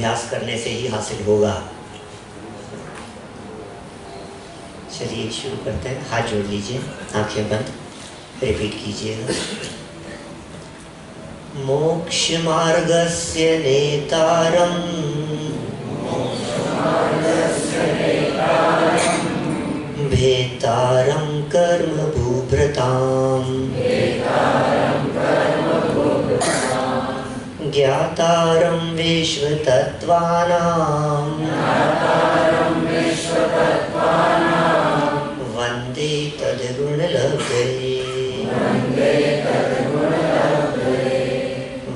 अभ्यास करने से ही हासिल होगा। चलिए शुरू करते हैं। हाथ जोड़ लीजिए, आंखें बंद, रिपीट कीजिएगा। मोक्ष मार्गस्य नेतारं भेतारं कर्म भूभृतां ज्ञातारं विश्वतत्त्वानां वन्दे तद्गुणलब्धये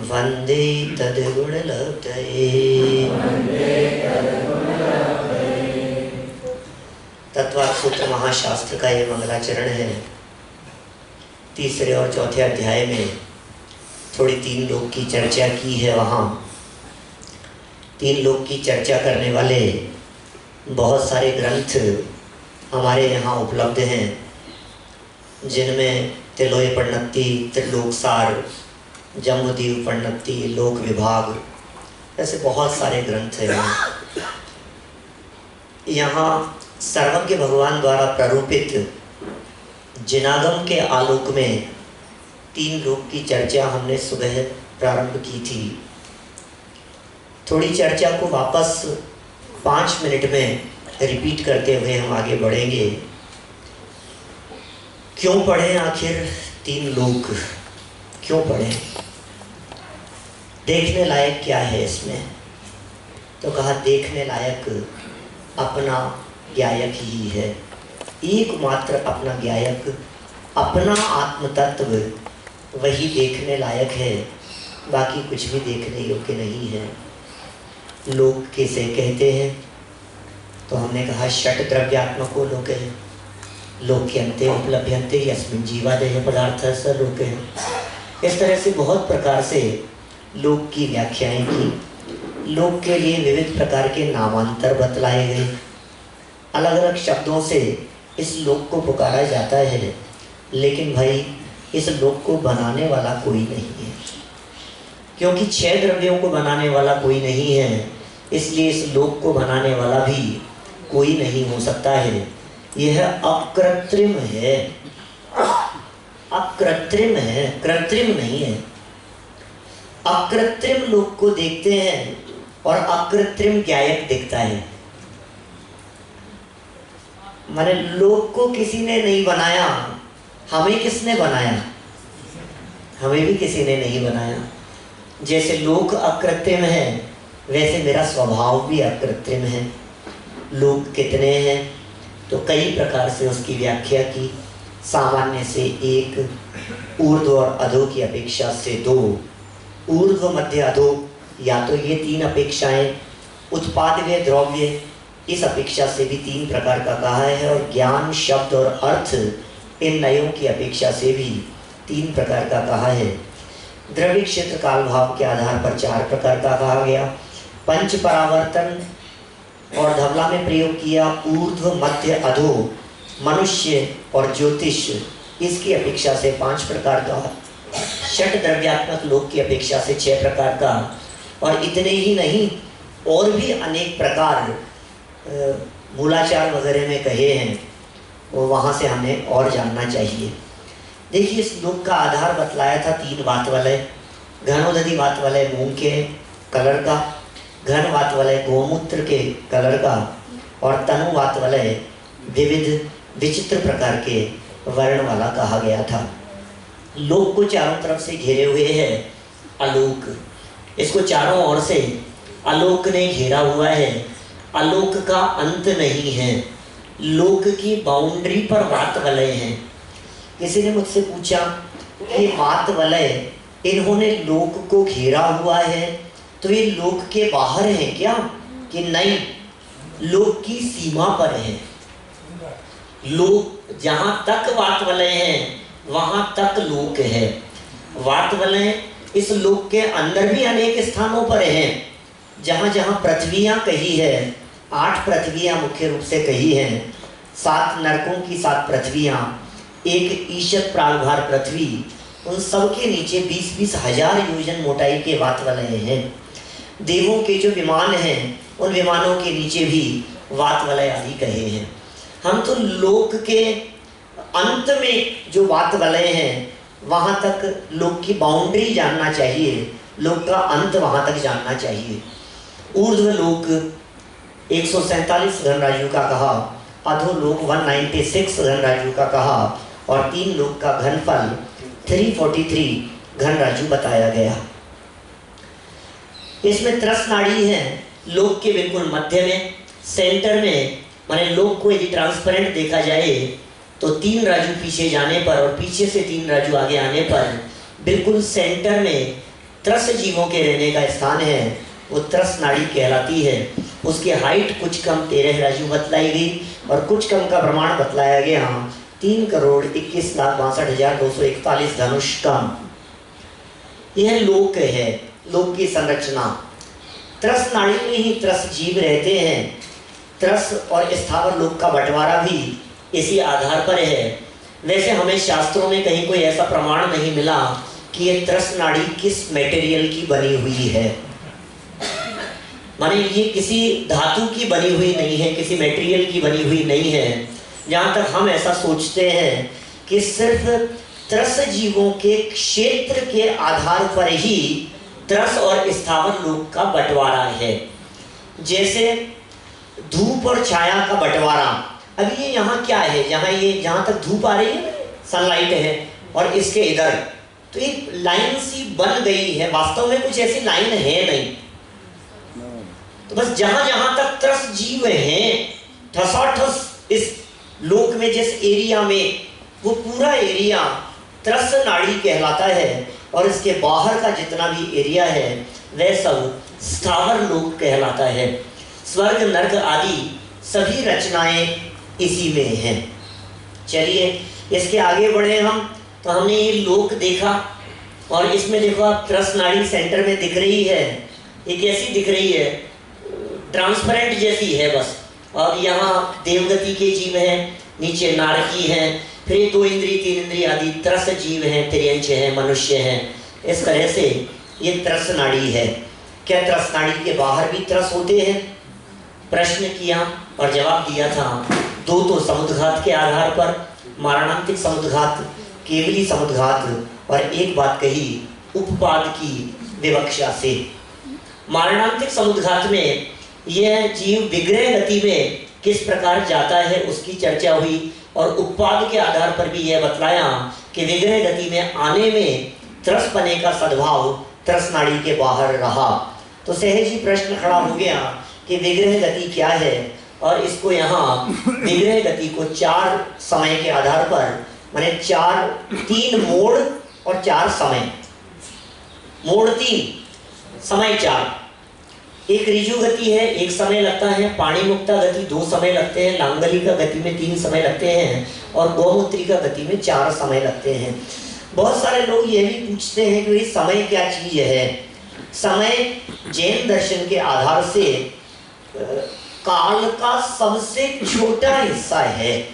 वन्दे तद्गुणलब्धये। तत्वार्थ सूत्र महाशास्त्र का ये मंगलाचरण है। तीसरे और चौथे अध्याय में थोड़ी तीन लोक की चर्चा की है। वहाँ तीन लोक की चर्चा करने वाले बहुत सारे ग्रंथ हमारे यहाँ उपलब्ध हैं, जिनमें तिलोयपण्णति, त्रिलोकसार, जम्बूद्वीपण्णति, लोक विभाग, ऐसे बहुत सारे ग्रंथ हैं। यहाँ सर्वज्ञ भगवान द्वारा प्ररूपित जिनागम के आलोक में तीन लोक की चर्चा हमने सुबह प्रारंभ की थी। थोड़ी चर्चा को वापस 5 मिनट में रिपीट करते हुए हम आगे बढ़ेंगे। क्यों पढ़ें आखिर तीन लोक, क्यों पढ़ें, देखने लायक क्या है इसमें? तो कहा देखने लायक अपना ज्ञायक ही है, एकमात्र अपना ज्ञायक, अपना आत्म तत्व, वही देखने लायक है, बाकी कुछ भी देखने योग्य नहीं है। लोक किसे कहते हैं? तो हमने कहा षट द्रव्यात्मको लोक है, लोक्यन्ते उपलभ्यन्ते यस्मिन् जीवादेह पदार्थ स लोक है। इस तरह से बहुत प्रकार से लोक की व्याख्याएं की। लोक के लिए विविध प्रकार के नामांतर बतलाए गए। अलग अलग शब्दों से इस लोक को पुकारा जाता है, लेकिन भाई इस लोक को बनाने वाला कोई नहीं है, क्योंकि 6 द्रव्यों को बनाने वाला कोई नहीं है, इसलिए इस लोक को बनाने वाला भी कोई नहीं हो सकता है। यह अकृत्रिम है, अकृत्रिम है, कृत्रिम नहीं है। अकृत्रिम लोक को देखते हैं और अकृत्रिम ज्ञायक दिखता है। माने लोक को किसी ने नहीं बनाया, हमें किसने बनाया? हमें भी किसी ने नहीं बनाया। जैसे लोक अकृत्रिम है, वैसे मेरा स्वभाव भी अकृत्रिम है। लोक कितने हैं? तो कई प्रकार से उसकी व्याख्या की। सामान्य से 1, ऊर्ध्व और अधो की अपेक्षा से 2, ऊर्ध्व मध्य अधो, या तो ये 3 अपेक्षाएं। उत्पादव्य द्रव्य, इस अपेक्षा से भी 3 प्रकार का कहा है। और ज्ञान, शब्द और अर्थ, इन नयों की अपेक्षा से भी 3 प्रकार का कहा है। द्रव्य क्षेत्र काल भाव के आधार पर 4 प्रकार का कहा गया। पंच परावर्तन और धवला में प्रयोग किया ऊर्ध्व मध्य अधो, मनुष्य और ज्योतिष, इसकी अपेक्षा से 5 प्रकार का। षट द्रव्यात्मक लोक की अपेक्षा से 6 प्रकार का। और इतने ही नहीं, और भी अनेक प्रकार मूलाचार वगैरह में कहे हैं, वो वहाँ से हमें और जानना चाहिए। देखिए, इस लोक का आधार बतलाया था 3 वातवलय। घनोदधि वातवलय मूंग के कलर का, घन वातवलय गोमूत्र के कलर का, और तनु वातवलय विविध विचित्र प्रकार के वर्ण वाला कहा गया था। लोक को चारों तरफ से घेरे हुए है आलोक, इसको चारों ओर से आलोक ने घेरा हुआ है। आलोक का अंत नहीं है, लोक की बाउंड्री पर वातवलय हैं। किसी ने मुझसे पूछा कि वातवलय, इन्होंने लोक को घेरा हुआ है, तो ये लोक के बाहर है क्या? कि नहीं, लोक की सीमा पर है। लोक जहाँ तक वातवलय हैं, वहाँ तक लोक है। वातवलय इस लोक के अंदर भी अनेक स्थानों पर हैं। जहाँ जहाँ पृथ्वियाँ कही है, 8 पृथ्वियाँ मुख्य रूप से कही हैं। 7 नरकों की 7 पृथ्वियाँ, एक ईशत प्रागभार पृथ्वी, उन सब के नीचे 20-20 हजार योजन मोटाई के वातवलय हैं। देवों के जो विमान हैं उन विमानों के नीचे भी वातवलय आदि कहे हैं। हम तो लोक के अंत में जो वातवलय हैं वहाँ तक लोक की बाउंड्री जानना चाहिए, लोक का अंत वहाँ तक जानना चाहिए। ऊर्ध्व लोक 147 धनराजु का कहा, अधोलोक 196 धनराजु का कहा और 3 लोक का घनफल 343 घनराजु बताया गया। इसमें त्रस नाड़ी है लोक के बिल्कुल मध्य में, सेंटर में। माने लोक को यदि ट्रांसपेरेंट देखा जाए तो 3 राजू पीछे जाने पर और पीछे से 3 राजू आगे आने पर बिल्कुल सेंटर में त्रस जीवों के रहने का स्थान है, वो त्रस नाड़ी कहलाती है। उसकी हाइट कुछ कम 13 राजू बतलाई गई और कुछ कम का प्रमाण बतलाया गया 3,21,62,241 धनुष कम। यह लोक है, लोक की संरचना। त्रस नाड़ी में ही त्रस जीव रहते हैं। त्रस और स्थावर लोक का बंटवारा भी इसी आधार पर है। वैसे हमें शास्त्रों में कहीं कोई ऐसा प्रमाण नहीं मिला कि ये त्रस नाड़ी किस मटेरियल की बनी हुई है, माने ये किसी धातु की बनी हुई नहीं है, किसी मटेरियल की बनी हुई नहीं है। जहाँ तक हम ऐसा सोचते हैं कि सिर्फ त्रस जीवों के क्षेत्र के आधार पर ही त्रस और स्थावर लोक का बंटवारा है। जैसे धूप और छाया का बंटवारा, अब ये यहाँ क्या है, जहाँ तक धूप आ रही है, सनलाइट है और इसके इधर तो एक लाइन सी बन गई है, वास्तव में कुछ ऐसी लाइन है नहीं। तो बस जहाँ तक त्रस जीव हैं ठसाठस इस लोक में, जिस एरिया में, वो पूरा एरिया त्रस नाड़ी कहलाता है और इसके बाहर का जितना भी एरिया है वह सब स्थावर लोक कहलाता है। स्वर्ग नर्क आदि सभी रचनाएं इसी में हैं। चलिए इसके आगे बढ़े हम, तो हमने ये लोक देखा और इसमें देखो आप त्रस नाड़ी सेंटर में दिख रही है। ये कैसी दिख रही है, ट्रांसपेरेंट जैसी है बस। और यहाँ देवगति के जीव हैं, नीचे नारकी हैं, फिर 2 इंद्री 3 इंद्री आदि त्रस जीव हैं, तिर्यंच हैं, मनुष्य हैं। इस तरह से ये त्रस नाड़ी है। क्या त्रस नाड़ी के बाहर भी त्रस होते हैं? प्रश्न किया और जवाब दिया था। 2 तो समुद्घात के आधार पर, मारणांतिक समुद्घात, केवली समुद्घात, और एक बात कही उपपाद की विवक्षा से। मारणांतिक समुद्घात में यह जीव विग्रह गति में किस प्रकार जाता है उसकी चर्चा हुई और उपपाद के आधार पर भी यह बतलाया कि विग्रह गति में आने में त्रस पने का सद्भाव त्रस नाड़ी के बाहर रहा। तो सहज ही प्रश्न खड़ा हो गया कि विग्रह गति क्या है, और इसको यहाँ विग्रह गति को 4 समय के आधार पर, माने 3 मोड़ और 4 समय। मोड़ 3, समय 4। एक ऋजु गति है, 1 समय लगता है। पाणी मुक्ता गति 2 समय लगते हैं। लांगलिका गति में 3 समय लगते हैं और गौमूत्रिका गति में 4 समय लगते हैं। बहुत सारे लोग ये भी पूछते हैं कि समय क्या चीज है। समय जैन दर्शन के आधार से काल का सबसे छोटा हिस्सा है।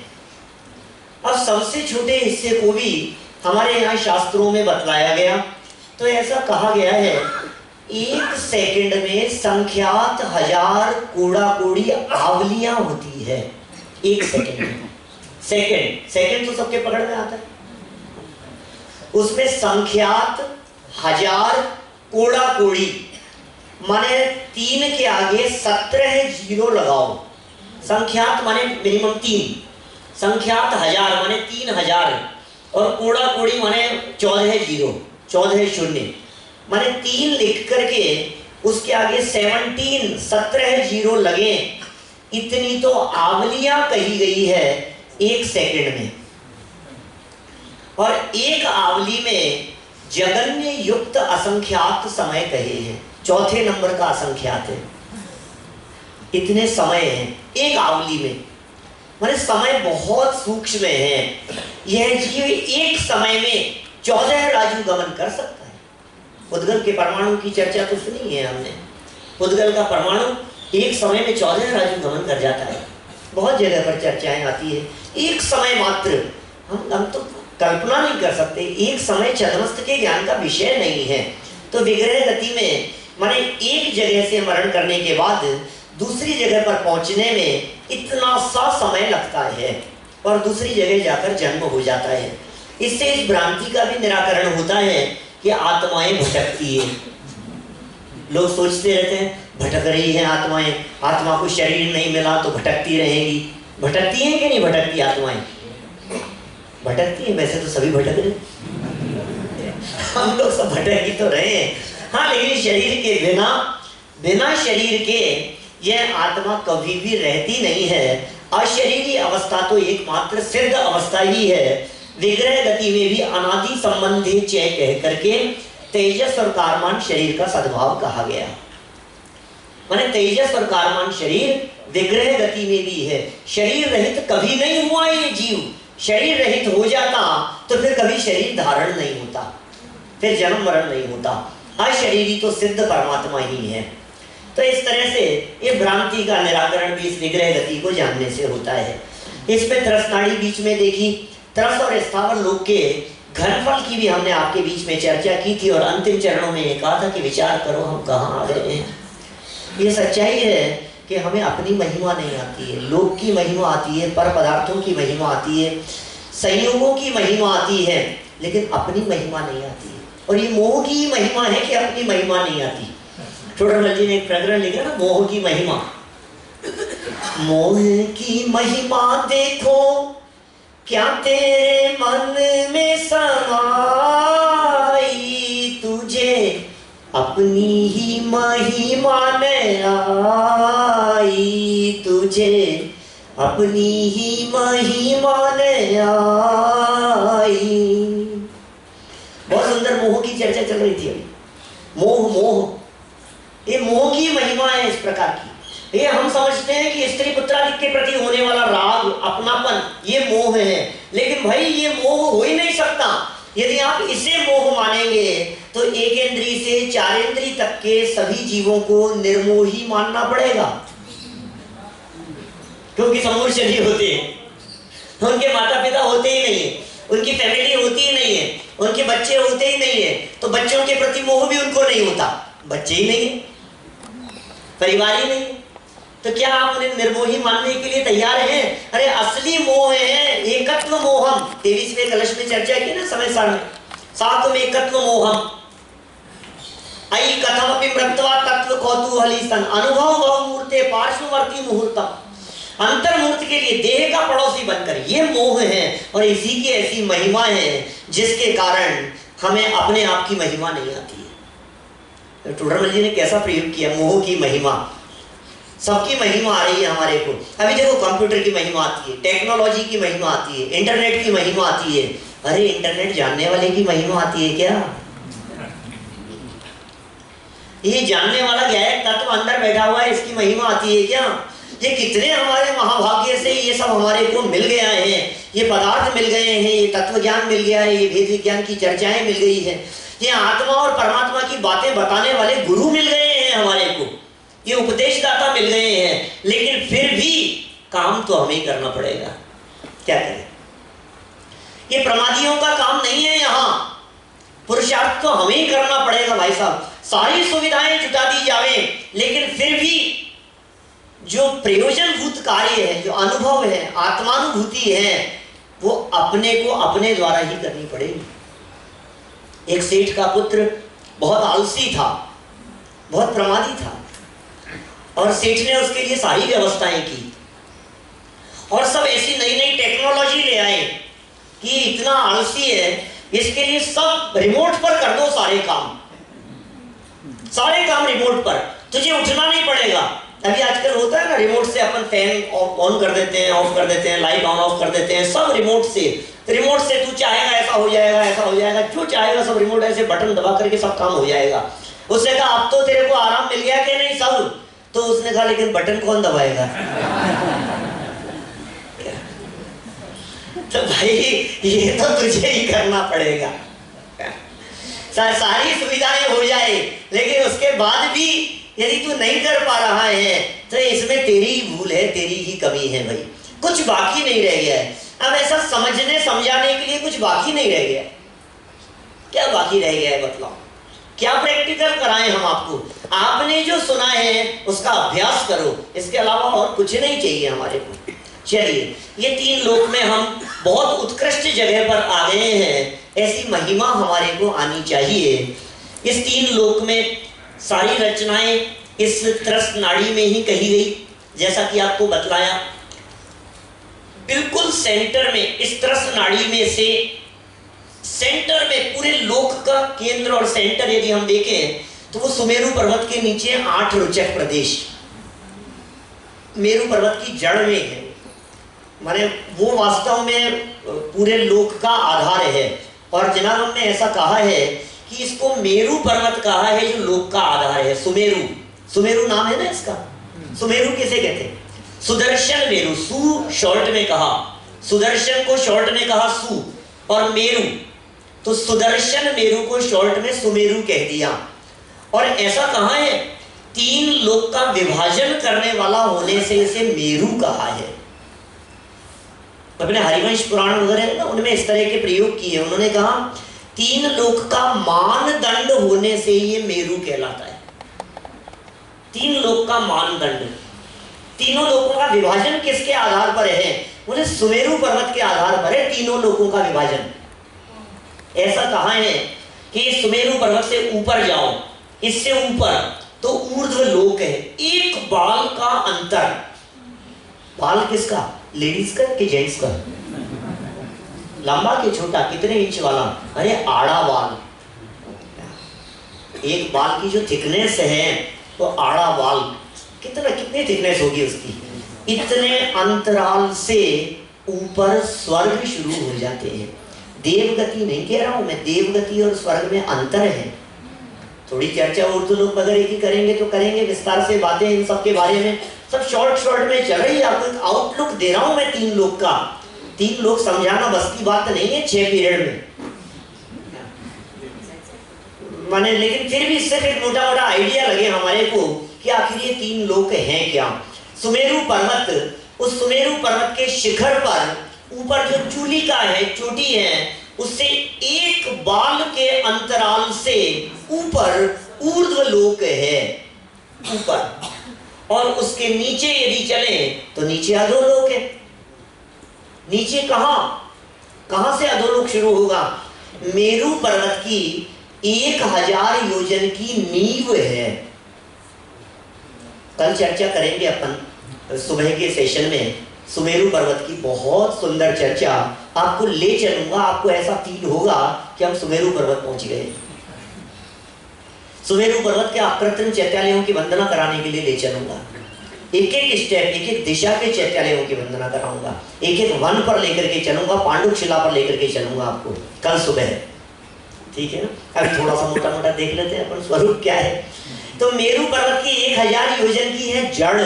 अब सबसे छोटे हिस्से को भी हमारे यहाँ शास्त्रों में बतलाया गया। तो ऐसा कहा गया है 1 सेकंड में संख्यात 1000 कूड़ा कूड़ी आवलियां होती है। 1 सेकंड में, सेकंड तो सबके पकड़ में आता है, उसमें संख्यात 1000 कूड़ा कूड़ी, माने 3 के आगे 17 जीरो लगाओ। संख्यात माने मिनिमम 3, संख्यात 1000 माने 3000 और कूड़ा कूड़ी माने 14 जीरो, 14 शून्य, माने 3 लिख करके उसके आगे 17 जीरो लगे। इतनी तो आवलियां कही गई है 1 सेकंड में। और एक आवली में जगन्य युक्त असंख्यात समय कहे हैं, 4थे नंबर का असंख्यात है। इतने समय हैं एक आवली में, माने समय बहुत सूक्ष्म है। यह जीव एक समय में 14 राजू गमन कर सकता है। पुद्गल के परमाणु की चर्चा तो सुनी है हमने। पुद्गल का परमाणु एक समय में 14 राजू गमन कर जाता है। बहुत जगह पर चर्चाएं आती है। एक समय मात्र, हम तो कल्पना नहीं कर सकते। एक समय छद्मस्त के ज्ञान का विषय नहीं है। तो विग्रह गति में माने एक जगह से मरण करने के बाद दूसरी जगह पर पहुंचने में इतना सा समय लगता है और दूसरी जगह जाकर जन्म हो जाता है। इससे इस भ्रांति का भी निराकरण होता है कि आत्माएं भटकती है। लोग सोचते रहते हैं भटक रही है आत्माएं, आत्मा को शरीर नहीं मिला तो भटकती रहेगी। भटकती है कि नहीं भटकती आत्माएं? भटकती है, वैसे तो सभी भटक रहे, हम लोग सब भटक ही तो रहे हैं। हाँ, लेकिन शरीर के बिना शरीर के यह आत्मा कभी भी रहती नहीं है। अशरीरी अवस्था तो एकमात्र सिद्ध अवस्था ही है। विग्रह गति में भी अनादि संबंधी चय कह करके तेजस और कारमान शरीर का सद्भाव कहा गया। माने तेजस और कारमान शरीर विग्रह गति में भी है। शरीर रहित कभी नहीं हुआ ये जीव। शरीर रहित हो जाता तो फिर कभी शरीर धारण नहीं होता, फिर जन्म मरण नहीं होता। अशरीरी तो सिद्ध परमात्मा ही है। तो इस तरह से ये भ्रांति का निराकरण भी इस विग्रह गति को जानने से होता है। इस पे त्रसनाड़ी बीच में देखी, त्रस और स्थावर लोक के घनफल की भी हमने आपके बीच में चर्चा की थी और अंतिम चरणों में ये कहा था कि विचार करो हम कहाँ आ गए हैं। ये सच्चाई है कि हमें अपनी महिमा नहीं आती है, लोक की महिमा आती है, पर पदार्थों की महिमा आती है, संयोगों की महिमा आती है, लेकिन अपनी महिमा नहीं आती है। और ये मोह की महिमा है कि अपनी महिमा नहीं आती। छोटरमल जी ने एक प्रकरण लिखा ना, मोह की महिमा। मोह की महिमा देखो क्या तेरे मन में समाई, तुझे अपनी ही महिमा न आई, तुझे अपनी ही महिमा न आई। बहुत सुंदर मोह की चर्चा चल रही थी अभी। मोह ये मोह की महिमा है इस प्रकार की। ये हम समझते हैं कि स्त्री पुत्रादि के प्रति होने वाला राग, अपनापन, ये मोह है। लेकिन भाई ये मोह हो ही नहीं सकता। यदि आप इसे मोह मानेंगे तो एक इंद्री से चार इंद्री तक के सभी जीवों को निर्मोही मानना पड़ेगा, क्योंकि समूह शरीर होते हैं, उनके माता पिता होते ही नहीं है, उनकी फैमिली होती ही नहीं है, उनके बच्चे होते ही नहीं है, तो बच्चों के प्रति मोह भी उनको नहीं होता। बच्चे ही नहीं है, परिवार ही नहीं, तो क्या आप उन्हें निर्मोही मानने के लिए तैयार हैं? अरे असली मोह है एकत्व मोहम। 23वें कलश में चर्चा की ना समय सार में, सात्वम एकत्व मोहम अई कथमपि मृत्वा तत्व कौतूहली सन अनुभव बहुमूर्ते पार्श्ववर्ती मुहूर्तम। अंतर्मूर्त के लिए देह का पड़ोसी बनकर, ये मोह है। और इसी की ऐसी महिमा है जिसके कारण हमें अपने आप की महिमा नहीं आती है। टोडरमल जी ने कैसा प्रयोग किया, मोह की महिमा। सबकी महिमा आ रही है हमारे को। अभी देखो कंप्यूटर की महिमा आती है, टेक्नोलॉजी की महिमा आती है, इंटरनेट की महिमा आती है। अरे इंटरनेट जानने वाले की महिमा आती है क्या? ये जानने वाला गायक तत्व अंदर बैठा हुआ है, इसकी महिमा आती है क्या? ये कितने हमारे महाभाग्य से ये सब हमारे को मिल गया है, ये पदार्थ मिल गए हैं, ये तत्व ज्ञान मिल गया है, ये वेद विज्ञान की चर्चाएं मिल गई है, ये आत्मा और परमात्मा की बातें बताने वाले गुरु मिल गए हैं हमारे को, ये उपदेशदाता मिल गए हैं। लेकिन फिर भी काम तो हमें ही करना पड़ेगा। क्या करें? ये प्रमादियों का काम नहीं है, यहाँ पुरुषार्थ तो हमें ही करना पड़ेगा भाई साहब। सारी सुविधाएं जुटा दी जावे, लेकिन फिर भी जो प्रयोजनभूत कार्य है, जो अनुभव है, आत्मानुभूति है, वो अपने को अपने द्वारा ही करनी पड़ेगी। एक सेठ का पुत्र बहुत आलसी था, बहुत प्रमादी था, और सेठ ने उसके लिए सारी व्यवस्थाएं की और सब ऐसी नई नई टेक्नोलॉजी ले आए कि इतना आलसी है, इसके लिए सब रिमोट पर कर दो, सारे काम रिमोट पर, तुझे उठना नहीं पड़ेगा। अभी आजकल होता है ना, रिमोट से अपन फैन ऑन कर देते हैं, ऑफ कर देते हैं, लाइट ऑन ऑफ कर देते हैं, सब रिमोट से। तू चाहेगा ऐसा हो जाएगा, ऐसा हो जाएगा, जो चाहेगा सब रिमोट ऐसे बटन दबा करके सब काम हो जाएगा। उसने कहा अब तो तेरे को आराम मिल गया कि नहीं सब? तो उसने कहा लेकिन बटन कौन दबाएगा? तो भाई ये तो तुझे ही करना पड़ेगा। सारी सुविधाएं हो जाए, लेकिन उसके बाद भी यदि तू नहीं कर पा रहा है तो इसमें तेरी ही भूल है, तेरी ही कमी है भाई, कुछ बाकी नहीं रह गया है। अब ऐसा समझने समझाने के लिए कुछ बाकी नहीं रह गया। क्या बाकी रह गया है बताओ? क्या प्रैक्टिकल कराएं हम आपको? आपने जो सुना है उसका अभ्यास करो, इसके अलावा और कुछ नहीं चाहिए हमारे को। चलिए, ये 3 लोक में हम बहुत उत्कृष्ट जगह पर आ गए हैं, ऐसी महिमा हमारे को आनी चाहिए। इस 3 लोक में सारी रचनाएं इस त्रस्त नाड़ी में ही कही गई, जैसा कि आपको बतलाया। बिल्कुल सेंटर में, इस त्रस्त नाड़ी में से सेंटर में, पूरे लोक का केंद्र और सेंटर यदि हम देखें तो वो सुमेरु पर्वत के नीचे 8 रुचक प्रदेश मेरु पर्वत की जड़ में है। माने वो वास्तव में पूरे लोक का आधार है। और जनाब हमने ऐसा कहा है कि इसको मेरु पर्वत कहा है जो लोक का आधार है। सुमेरु, सुमेरु नाम है ना इसका। सुमेरु किसे कहते हैं? सुदर्शन मेरु, सु शॉर्ट में कहा, सुदर्शन को शॉर्ट में कहा सु, और मेरु तो सुदर्शन मेरु को शॉर्ट में सुमेरु कह दिया। और ऐसा कहा है 3 लोक का विभाजन करने वाला होने से इसे मेरु कहा है। अपने हरिवंश पुराण वगैरह ना, उनमें इस तरह के प्रयोग किए। उन्होंने कहा 3 लोक का मानदंड होने से ये मेरु कहलाता है। 3 लोक का मानदंड, तीनों लोकों का विभाजन किसके आधार पर है? उन्हें सुमेरु पर्वत के आधार पर है तीनों लोकों का विभाजन। ऐसा कहा है कि सुमेरु पर्वत से ऊपर जाओ, इससे ऊपर तो ऊर्ध्व लोक है। एक बाल का अंतर, बाल किसका? लेडीज का कि जेंट्स का? लंबा कि छोटा, कितने इंच वाला? अरे आड़ा बाल। एक बाल की जो थिकनेस है तो आड़ा बाल कितनी थिकनेस होगी उसकी? इतने अंतराल से ऊपर स्वर्ग शुरू हो जाते हैं। देवगति नहीं कह रहा हूं मैं, देवगति और स्वर्ग में अंतर है। थोड़ी चर्चा उर्दू लोग वगैरह की करेंगे तो करेंगे विस्तार से बातें इन सब के बारे में। सब शॉर्ट में चल रही है। आपको एक आउटलुक दे रहा हूं मैं 3 लोग का। 3 लोग समझाना बस की बात नहीं है 6 पीरियड में माने, लेकिन फिर भी इससे एक मोटा मोटा आइडिया लगे हमारे को कि आखिर ये 3 लोक हैं क्या। सुमेरु पर्वत, उस सुमेरु पर्वत के शिखर पर ऊपर जो चूलिका है, चोटी है, उससे एक बाल के अंतराल से ऊपर ऊर्ध्व लोक है ऊपर, और उसके नीचे यदि चले तो नीचे अधोलोक है। नीचे कहां से अधोलोक शुरू होगा? मेरु पर्वत की 1000 योजन की नींव है। कल चर्चा करेंगे अपन सुबह के सेशन में सुमेरु पर्वत की बहुत सुंदर चर्चा। आपको ले चलूंगा, आपको ऐसा फील होगा कि हम सुमेरु पर्वत पहुंच गए। सुमेरु पर्वत के आकृतिम चैत्यालयों की वंदना कराने के लिए ले चलूंगा। एक एक स्टेप, एक एक दिशा के चैत्यालयों की वंदना कराऊंगा। एक एक वन पर लेकर के चलूंगा, पांडुक शिला पर लेकर के चलूंगा आपको कल सुबह। ठीक है ना? अभी थोड़ा सा मोटा मोटा देख लेते हैं अपन स्वरूप क्या है। तो मेरु पर्वत की 1000 योजन की है जड़,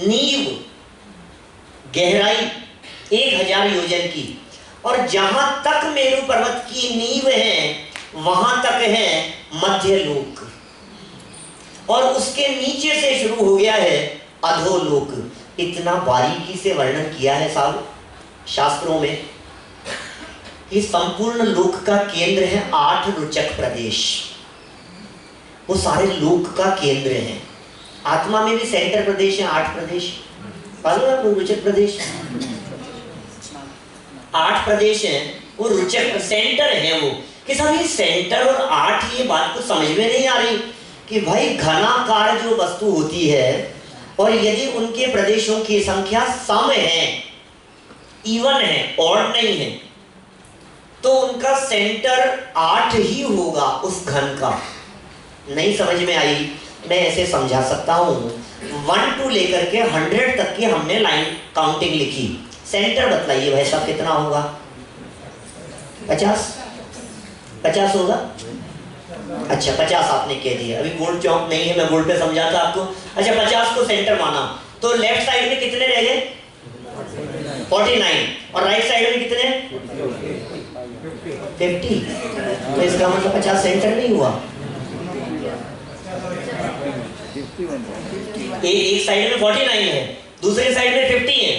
नींव, गहराई 1000 योजन की। और जहां तक मेरु पर्वत की नींव है वहां तक है मध्य लोक, और उसके नीचे से शुरू हो गया है अधोलोक। इतना बारीकी से वर्णन किया है साहब शास्त्रों में कि संपूर्ण लोक का केंद्र है 8 रुचक प्रदेश। वो सारे लोक का केंद्र है। आत्मा में भी सेंटर प्रदेश है 8 प्रदेश। रुचक प्रदेश 8 प्रदेश हैं, वो रुचक सेंटर है। वो कि सभी सेंटर और 8, ये बात कुछ समझ में नहीं आ रही कि भाई घनाकार जो वस्तु होती है और यदि उनके प्रदेशों की संख्या सम है, इवन है, ऑड नहीं है, तो उनका सेंटर 8 ही होगा उस घन का। नहीं समझ में आई? मैं ऐसे समझा सकता हूं। 1 to लेकर के 100 तक की हमने लाइन काउंटिंग लिखी। सेंटर बतलाइए भाई साहब कितना होगा? 50 होगा? अच्छा 50 आपने कह दिया। अभी बोर्ड चौक नहीं है, मैं बोर्ड पे समझाता आपको। अच्छा 50 को सेंटर माना, तो लेफ्ट साइड में कितने रह गए? 49, और राइट साइड में कितने? 50। तो इसका मतलब 50 सेंटर नहीं हुआ। एक साइड में 49 है, दूसरी साइड में 50 है,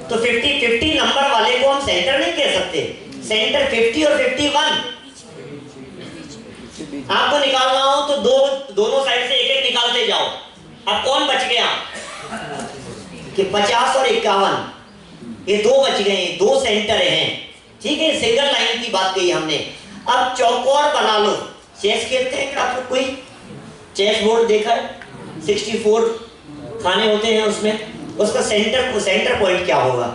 तो 50 नंबर वाले को हम सेंटर नहीं कह सकते। सेंटर 50 और 51 आपको निकालना हो तो दोनों साइड से एक एक निकालते जाओ। अब कौन बच गया कि 50 और 51, ये दो बच गए, दो सेंटर हैं, ठीक है। सिंगल लाइन की बात कही हमने। अब चौकोर बना लो। चेस खेलते हैं क्या आप लोग? कोई चेस बोर्ड देखा है? 64 खाने होते हैं उसमें, उसका सेंटर पॉइंट क्या होगा?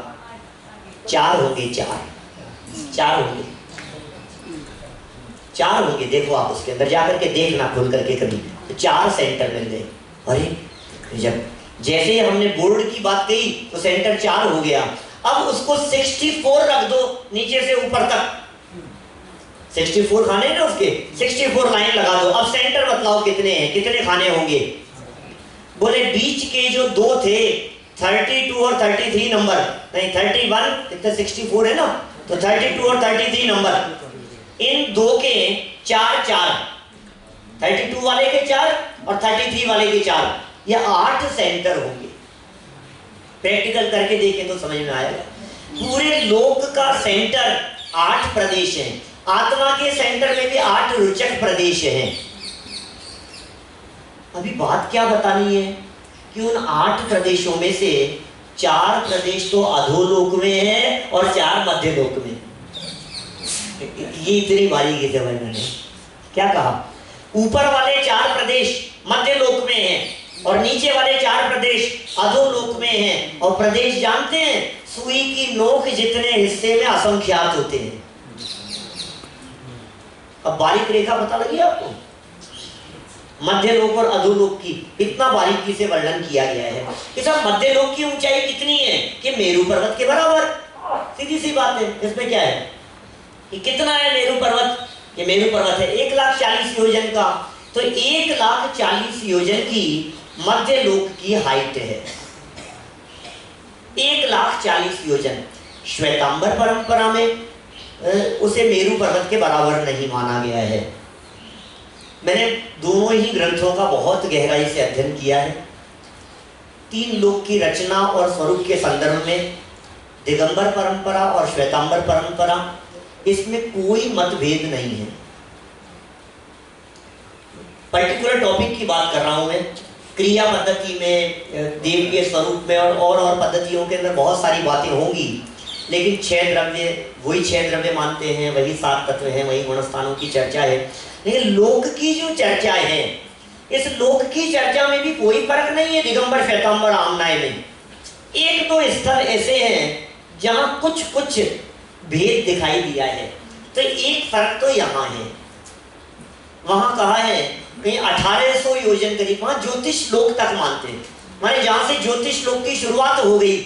4 होंगे, 4 होंगे, 4 होंगे। देखो आप उसके अंदर जाकर के देखना खुल करके कभी, तो 4 सेंटर मिल गए। अरे जब जैसे ही हमने बोर्ड की बात कही तो सेंटर 4 हो गया। अब उसको 64 रख दो नीचे से ऊपर तक। 64 खाने हैं ना उसके, 64 लाइन लगा दो। अब सेंटर बतलाओ कितने हैं, कितने खाने होंगे? बोले बीच के जो दो थे 32 और 33 नंबर, नहीं 31, कितने 64 है ना, तो 32 और 33 नंबर, इन दो के 4 32 वाले के 4 और 33 वाले के 4, ये 8 सेंटर होंगे। प्रैक्टिकल करके देखें तो समझ में आएगा। पूरे लोक का सेंटर 8 प्रदेश हैं, आत्मा के सेंटर में भी 8 रुचक प्रदेश हैं। अभी बात क्या बतानी है कि उन 8 प्रदेशों में से 4 प्रदेश तो अधोलोक में है और 4 मध्यलोक में। ये इतनी बारीकी से मैंने क्या कहा? ऊपर वाले 4 प्रदेश मध्यलोक में हैं और नीचे वाले 4 प्रदेश अधोलोक में हैं। और प्रदेश जानते हैं, सुई की नोक जितने हिस्से में असंख्यात होते हैं। अब बारीक रेखा पता लगी आपको? मध्यलोक और अधोलोक की इतना बारीकी से वर्णन किया गया है कि सब मध्यलोक की ऊंचाई कितनी है कि मेरू पर्वत के बराबर। सीधी सी बात है। इसमें क्या है कि कितना है मेरू पर्वत? ये मेरू पर्वत है 1,40,000 योजन का, तो 1,40,000 योजन की मध्यलोक की हाइट है 1,40,000 योजन। श्वेतांबर परंपरा में उसे मेरू पर्वत के बराबर नहीं माना गया है। मैंने दोनों ही ग्रंथों का बहुत गहराई से अध्ययन किया है। 3 लोक की रचना और स्वरूप के संदर्भ में दिगंबर परंपरा और श्वेतांबर परंपरा, इसमें कोई मतभेद नहीं है। पर्टिकुलर टॉपिक की बात कर रहा हूं मैं। क्रिया पद्धति में, देव के स्वरूप में और पद्धतियों के अंदर बहुत सारी बातें होंगी, लेकिन 6 द्रव्य वही 6 द्रव्य मानते हैं, वही 7 तत्व हैं, वही गुणस्थानों की चर्चा है। लेकिन लोक की जो चर्चा है, इस लोक की चर्चा में भी कोई फर्क नहीं है दिगंबर श्वेतांबर आमनाय में। 1-2 स्थल ऐसे हैं जहां कुछ कुछ भेद दिखाई दिया है। तो एक फर्क तो यहाँ है, वहां कहा है कहीं 1800 योजन करीब, वहां ज्योतिष लोक तक मानते हैं। माने जहां से ज्योतिष लोक की शुरुआत हो गई,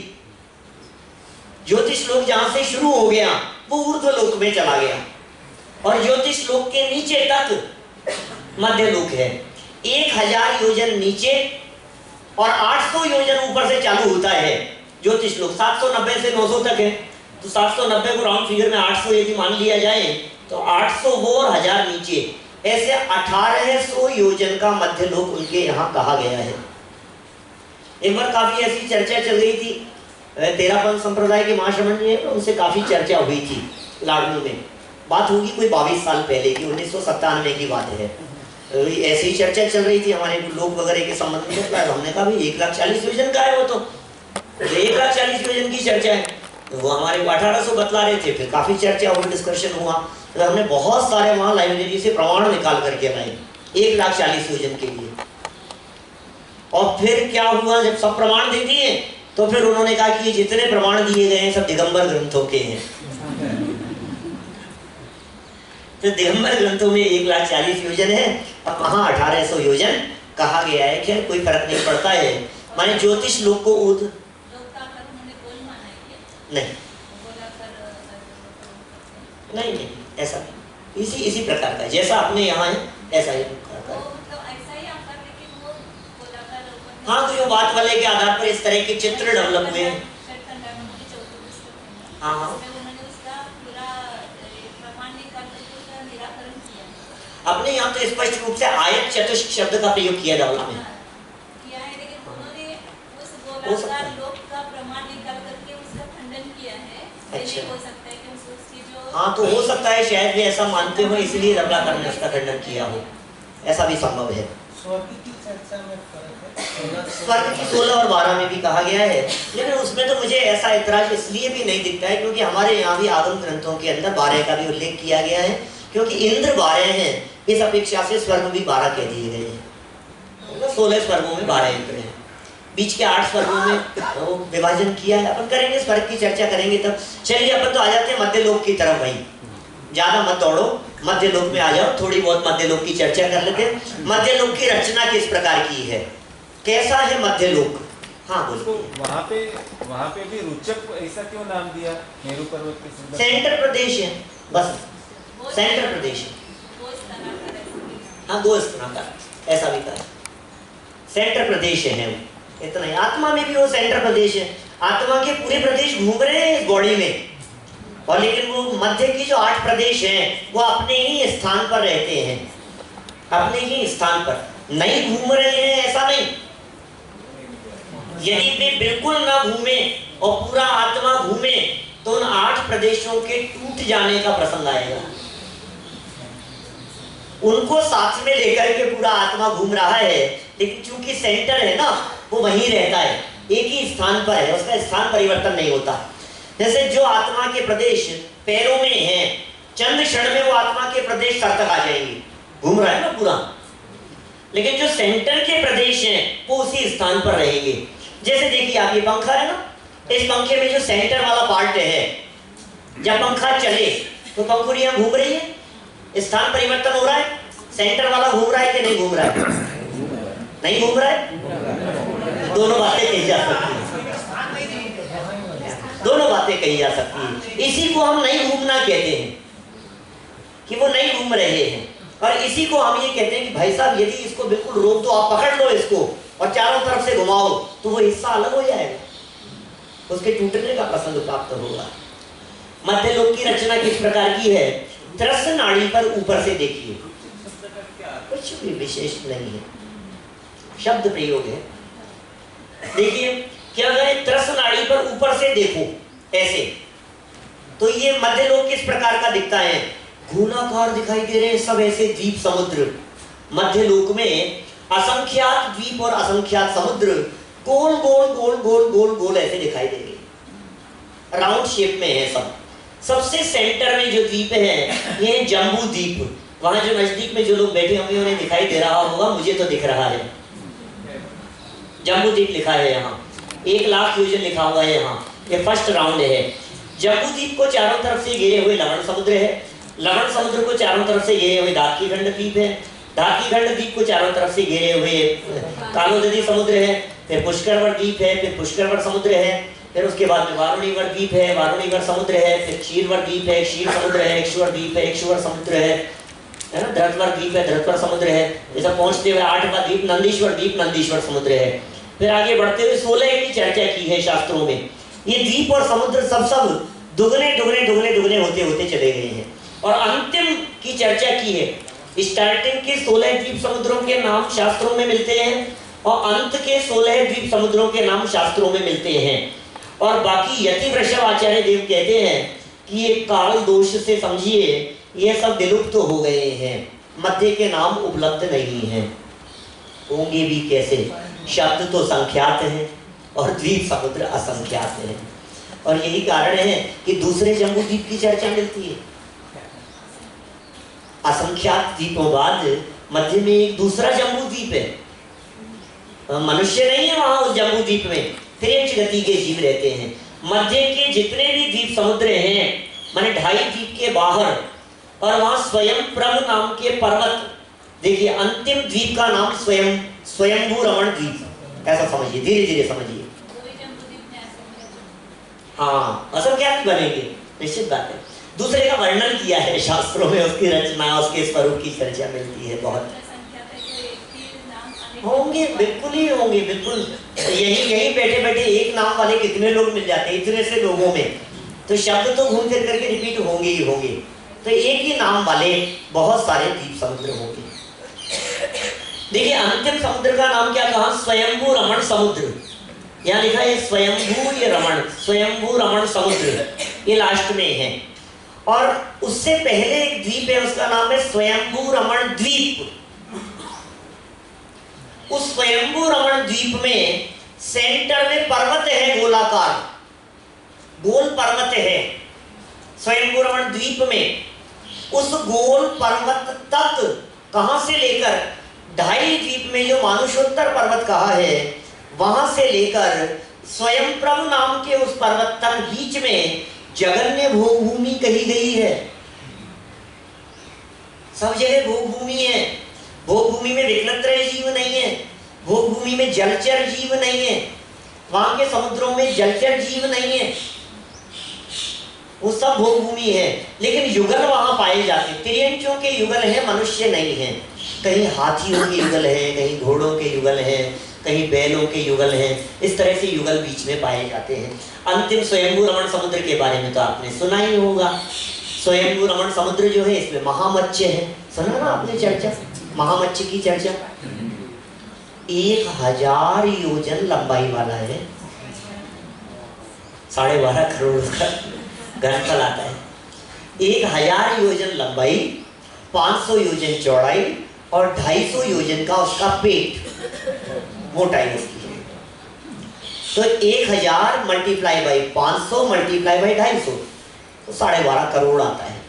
ज्योतिष लोक जहां से शुरू हो गया वो ऊर्ध्व लोक में चला गया, और ज्योतिष लोक के नीचे तक मध्य लोक है। 1000 योजन नीचे और 800 योजन ऊपर से चालू होता है ज्योतिष लोक। 790 से 900 तक है, तो 790 को राउंड फिगर में 800 यदि मान लिया जाए तो 800 वो और 1000 नीचे, ऐसे 1800 योजन का मध्य लोक उनके यहाँ कहा गया है। एक बार काफी ऐसी चर्चा चल गई थी, तेरापंथ संप्रदाय के महाश्रमण जी हैं, उनसे काफी चर्चा हुई थी लाडनू में। बात होगी कोई 22 साल पहले की, 1997 की बात है। ऐसी ही चर्चा चल रही थी हमारे लोग वगैरह के संबंध में। हमने कहा भाई 1,40,000 योजन का है वो, तो 1,40,000 योजन की चर्चा है। तो वो हमारे 1800 बतला रहे थे, फिर काफी चर्चा हुई, डिस्कशन हुआ, तो हमने बहुत सारे वहां लाइब्रेरी से प्रमाण निकाल करके लाए 1,40,000 योजन के लिए। और फिर क्या हुआ, जब सब प्रमाण दे दिए तो फिर उन्होंने कहा कि ये जितने प्रमाण दिए गए हैं सब दिगंबर ग्रंथों के हैं। तो दिगंबर ग्रंथों में 1,40,000 योजन है और वहां 1800 योजन कहा गया है। खैर कोई फर्क नहीं पड़ता है। माने ज्योतिष लोक को नहीं ऐसा नहीं, इसी प्रकार का जैसा अपने यहाँ है ऐसा ही करता है। हाँ, तो जो बात वाले के आधार पर इस तरह के चित्र डेवलप हुए हैं। हाँ, अपने यहाँ तो स्पष्ट रूप से आयत चतुष्क शब्द का प्रयोग किया डेवलप में। हो सकता है। अच्छा। हाँ, तो हो सकता है शायद वे ऐसा मानते हो, इसलिए रत्नाकर ने उसका खंडन किया हो, ऐसा भी संभव है। स्वर्ग की चर्चा में फर्क है, स्वर्ग की 16 और 12 में भी कहा गया है, लेकिन उसमें तो मुझे ऐसा इतराज इसलिए भी नहीं दिखता है क्योंकि हमारे यहाँ भी आगम ग्रंथों के अंदर 12 का भी उल्लेख किया गया है, क्योंकि इंद्र 12 हैं, इस अपेक्षा से स्वर्ग भी 12 कह दिए गए हैं। 16 स्वर्गों में 12 इंद्र हैं, बीच के 8 स्वर्गों में विभाजन किया है। अपन करेंगे स्वर्ग की चर्चा करेंगे तब। चलिए अपन तो आ जाते हैं मध्य लोक की तरफ। भाई ज्यादा मत दौड़ो, मध्य लोक में आ जाओ, थोड़ी बहुत मध्य लोक की चर्चा कर लेते हैं। मध्य लोक की रचना किस प्रकार की है, कैसा है मध्य लोक? हाँ बोलो। तो वहाँ पे भी रुचक ऐसा क्यों नाम दिया? मेरू पर्वत के सेंटर प्रदेश है, बस सेंटर प्रदेश है। हाँ, गोस्थान का ऐसा भी कहा, सेंटर प्रदेश है इतना ही। आत्मा में भी वो सेंटर प्रदेश है, आत्मा के पूरे प्रदेश घूम रहे हैं इस बॉडी में, और लेकिन वो मध्य की जो 8 प्रदेश हैं वो अपने ही स्थान पर रहते हैं, अपने ही स्थान पर नहीं घूम रहे हैं, ऐसा नहीं। यदि वे बिल्कुल ना घूमे और पूरा आत्मा घूमे तो उन 8 प्रदेशों के टूट जाने का प्रसंग आएगा। उनको साथ में लेकर के पूरा आत्मा घूम रहा है, लेकिन चूंकि सेंटर है ना, वो वहीं रहता है, एक ही स्थान पर है, उसका स्थान परिवर्तन नहीं होता। जैसे जो आत्मा के प्रदेश पैरों में हैं, चंद क्षण में वो आत्मा के प्रदेश सर तक आ जाएंगे, घूम रहा है ना पूरा, लेकिन जो सेंटर के प्रदेश हैं वो उसी स्थान पर रहेंगे। जैसे देखिए आप, ये पंखा है ना, इस पंखे में जो सेंटर वाला पार्ट है, जब पंखा चले तो पंखुड़ियां घूम रही है, स्थान परिवर्तन हो रहा है, सेंटर वाला घूम रहा है कि नहीं घूम रहा है? नहीं घूम रहा है। दोनों बातें कही जा सकती है, दोनों बातें कही जा सकती है। इसी को हम नहीं घूमना कहते हैं कि वो नहीं घूम रहे हैं, और इसी को हम ये कहते हैं कि भाई साहब यदि इसको बिल्कुल रोक दो, आप पकड़ लो इसको और चारों तरफ से घुमाओ तो वो हिस्सा अलग हो जाएगा, उसके टूटने का प्रसंग प्राप्त होगा। मध्य लोक की रचना किस प्रकार की है? त्रस नाड़ी पर ऊपर से देखिए, कुछ भी विशेष नहीं है, शब्द प्रयोग है। देखिए क्या करें, त्रस नाड़ी पर ऊपर से देखो ऐसे, तो ये मध्य लोक किस प्रकार का दिखता है? गोलाकार दिखाई दे रहे हैं सब ऐसे द्वीप समुद्र। मध्य लोक में असंख्यात द्वीप और असंख्यात समुद्र गोल गोल गोल गोल गोल गोल ऐसे दिखाई देंगे, राउंड शेप में है सब। सबसे सेंटर में जो द्वीप है ये जम्बू द्वीप, वहां जो नजदीक में जो लोग बैठे होंगे उन्हें दिखाई दे रहा होगा, मुझे तो दिख रहा है, जम्बू द्वीप लिखा है यहाँ, 1 लाख योजन लिखा हुआ है यहाँ, ये फर्स्ट राउंड है। जम्बू द्वीप को चारों तरफ से घेरे हुए लवण समुद्र है, लवण समुद्र को चारों तरफ से घेरे हुए दाकीखंड द्वीप है, दाकीखंड द्वीप को चारों तरफ से घेरे हुए कालोदधी समुद्र है, फिर पुष्करवड़ द्वीप है, फिर पुष्करवड़ समुद्र है, फिर उसके बाद में वारुणीवर द्वीप है, वारुणीवर समुद्र है, फिर क्षीरवड़ द्वीप है, क्षीर समुद्र है, इक्षुवर द्वीप है, इक्षुवर समुद्र है ना, धरतवर द्वीप है, धरतवर समुद्र है। जैसा पहुंचते हुए 8वां द्वीप नंदीश्वर द्वीप, नंदीश्वर समुद्र है। फिर आगे बढ़ते हुए 16 की चर्चा की है शास्त्रों में। ये द्वीप और समुद्र सब दुगने दुगने दुगने दुगने होते होते चले गए हैं, और अंतिम की चर्चा की है। स्टार्टिंग के 16 द्वीप समुद्रों के नाम शास्त्रों में मिलते हैं, और अंत के 16 द्वीप समुद्रों के नाम शास्त्रों में मिलते हैं। और बाकी यति वृषभ आचार्य देव कहते हैं कि ये काल दोष से समझिए ये सब विलुप्त तो हो गए हैं, मध्य के नाम उपलब्ध नहीं हैं, होंगे भी कैसे? शब्द तो संख्यात हैं और द्वीप समुद्र असंख्यात हैं, और यही कारण है कि दूसरे जम्बू द्वीप की चर्चा मिलती है। असंख्यात द्वीपों बाद मध्य में एक दूसरा जम्बू द्वीप है, मनुष्य नहीं है वहां उस जम्बू द्वीप में, तेज गति के जीव रहते हैं। मध्य के जितने भी द्वीप समुद्र हैं, माने 2.5 द्वीप के बाहर, और वहां स्वयं प्रभ नाम के पर्वत, देखिए अंतिम द्वीप का नाम स्वयंभू रमण द्वीप, ऐसा समझिए, धीरे धीरे समझिए। हाँ, असंख्यात बनेंगे, निश्चित बात है। दूसरे का वर्णन किया है शास्त्रों में, उसकी रचना, उसके स्वरूप की चर्चा मिलती है। बहुत होंगे, बिल्कुल ही होंगे, बिल्कुल। यही बैठे बैठे एक नाम वाले कितने लोग मिल जाते हैं, इतने से लोगों में, तो शब्द तो घूम फिर करके रिपीट होंगे ही होंगे। तो एक ही नाम वाले बहुत सारे द्वीप समुद्र होंगे। देखिए अंतिम समुद्र का नाम क्या कहा? स्वयंभू रमण समुद्र, यहाँ लिखा है स्वयंभू, ये रमण, स्वयंभू रमण समुद्र, ये लास्ट में है। और उससे पहले एक द्वीप है, उसका नाम है स्वयंभू रमण द्वीप। उस स्वयंभू रमण द्वीप में सेंटर में पर्वत है, गोलाकार गोल पर्वत है स्वयंभू रमण द्वीप में। उस गोल पर्वत तक कहां से लेकर 2.5 द्वीप में जो मानुषोत्तर पर्वत कहा है, वहां से लेकर स्वयं प्रभु नाम के उस पर्वत तक बीच में जगन्य भोगभूमि कही गई है। सब जगह भोगभूमि है। भोगभूमि में विकलत्रय जीव नहीं है, भोगभूमि में जलचर जीव नहीं है, वहां के समुद्रों में जलचर जीव नहीं है, वो सब भोगभूमि है। लेकिन युगल वहां पाए जाते, त्रियंचों के युगल है, मनुष्य नहीं है। कहीं हाथियों के युगल है, कहीं घोड़ों के युगल है, कहीं बैलों के युगल हैं। इस तरह से युगल बीच में पाए जाते हैं। अंतिम स्वयंभू रमण समुद्र के बारे में तो आपने सुना ही होगा। स्वयंभू रमण समुद्र जो है, इसमें महामत्स्य है, सुना ना आपने चर्चा, महामत्स्य की चर्चा। 1000 योजन लंबाई वाला है, 12.5 करोड़ का घनफल आता है। 1000 योजन लंबाई, 500 योजन चौड़ाई और 250 योजन का उसका पेट, मोटाई उसकी है। तो 1000 मल्टीप्लाई बाई 500 मल्टीप्लाई बाई 250 तो 12.5 करोड़ आता है।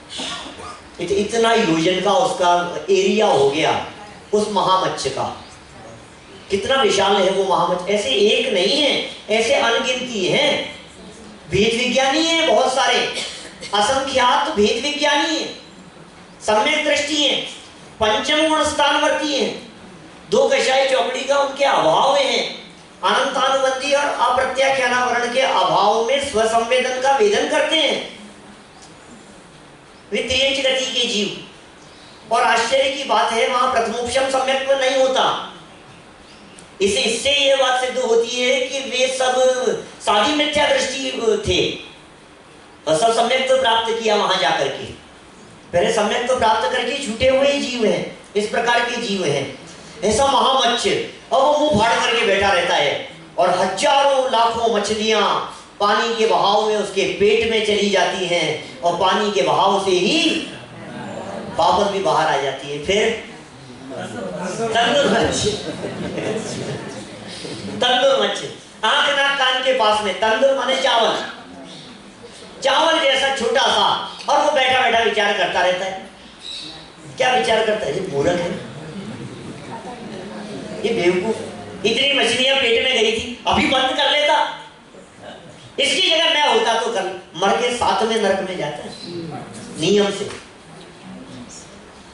इतना योजन का उसका एरिया हो गया उस महामत्स्य का। कितना विशाल है वो महामत्स्य। ऐसे एक नहीं है, ऐसे अनगिनती हैं। भेद विज्ञानी है बहुत सारे, असंख्यात भेद विज्ञानी है, सम्यक दृष्टि है, पंचम गुण स्थानवर्ती है, 2 कषाय चौकड़ी का उनके अभाव है, अनंतानुबंधी और अप्रत्याख्यानावरण के अभाव में स्वसंवेदन का वेदन करते हैं, वे त्रियंच गति के जीव। और आश्चर्य की बात है, वहां प्रथमोपशम सम्यक्त्व नहीं होता। इससे यह बात सिद्ध होती है कि वे सब साधी मिथ्या दृष्टि थे और सब सम्यक्त्व प्राप्त किया वहां जाकर के। पहले सम्यक्त्व प्राप्त करके छूटे हुए जीव हैं, इस प्रकार के जीव हैं। ऐसा महामत्स्य, और वो मुंह फाड़ करके बैठा रहता है और हजारों लाखों मछलियां पानी के बहाव में उसके पेट में चली जाती हैं और पानी के बहाव से ही वापस भी बाहर आ जाती है। फिर तंदुर मच्छी, तंदुर मच्छी, आंख नाक कान के पास में, तंदुर माने चावल, चावल जैसा छोटा सा, और वो बैठा बैठा विचार करता रहता है। क्या विचार करता है? ये मूर्ख है, ये बेवकूफ। इतनी मछलियां पेट में गई थी, अभी बंद कर लेता, इसकी जगह मैं होता तो कर, मर के 7वें नरक में जाता है नियम से।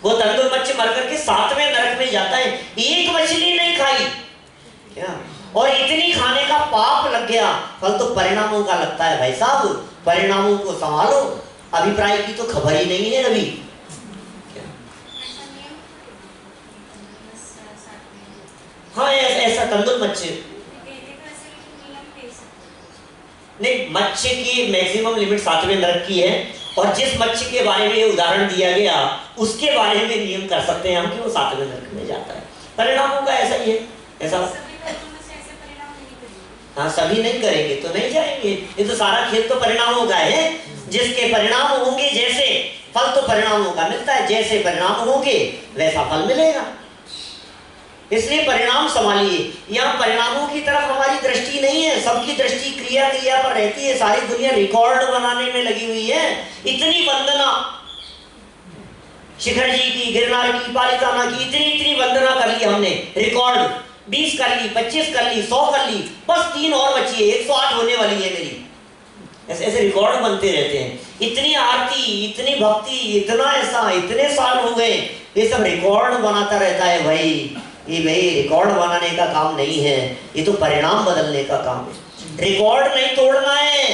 वो तंदुर मच्छी मर करके 7वें नरक में जाता है। एक मछली नहीं खाई क्या, और इतनी खाने का पाप लग गया। फल तो परिणामों का लगता है भाई साहब, परिणामों को संभालो। अभिप्राय की तो खबर ही नहीं है अभी। हाँ ऐसा तंदुर मच्छी नहीं, मच्छी की मैक्सिमम लिमिट 7वें नरक की है। और जिस मच्छी के बारे में ये उदाहरण दिया गया उसके बारे में नियम कर सकते हैं हम कि वो 7वें नरक में जाता है। परिणामों का ऐसा ही है, ऐसा। हाँ सभी नहीं करेंगे तो नहीं जाएंगे। ये तो सारा खेल तो परिणामों का है। जिसके परिणाम होंगे, जैसे फल तो परिणामों का मिलता है, जैसे परिणाम होंगे वैसा फल मिलेगा। इसलिए परिणाम संभालिए। यहाँ परिणामों की तरफ हमारी दृष्टि नहीं है, सबकी दृष्टि क्रिया क्रिया पर रहती है। सारी दुनिया रिकॉर्ड बनाने में लगी हुई है। इतनी वंदना शिखर जी की, गिरनार की, पालिताना की, इतनी वंदना कर ली हमने, रिकॉर्ड 20 कर ली, 25 कर ली, 100 कर ली, बस 3 और बची है, 108 होने वाली है मेरी। ऐसे ऐसे रिकॉर्ड बनते रहते हैं। इतनी आरती, इतनी भक्ति, इतना ऐसा, इतने साल हो गए, ये सब रिकॉर्ड बनाता रहता है भाई। ये भाई रिकॉर्ड बनाने का काम नहीं है, ये तो परिणाम बदलने का काम है। रिकॉर्ड नहीं तोड़ना है,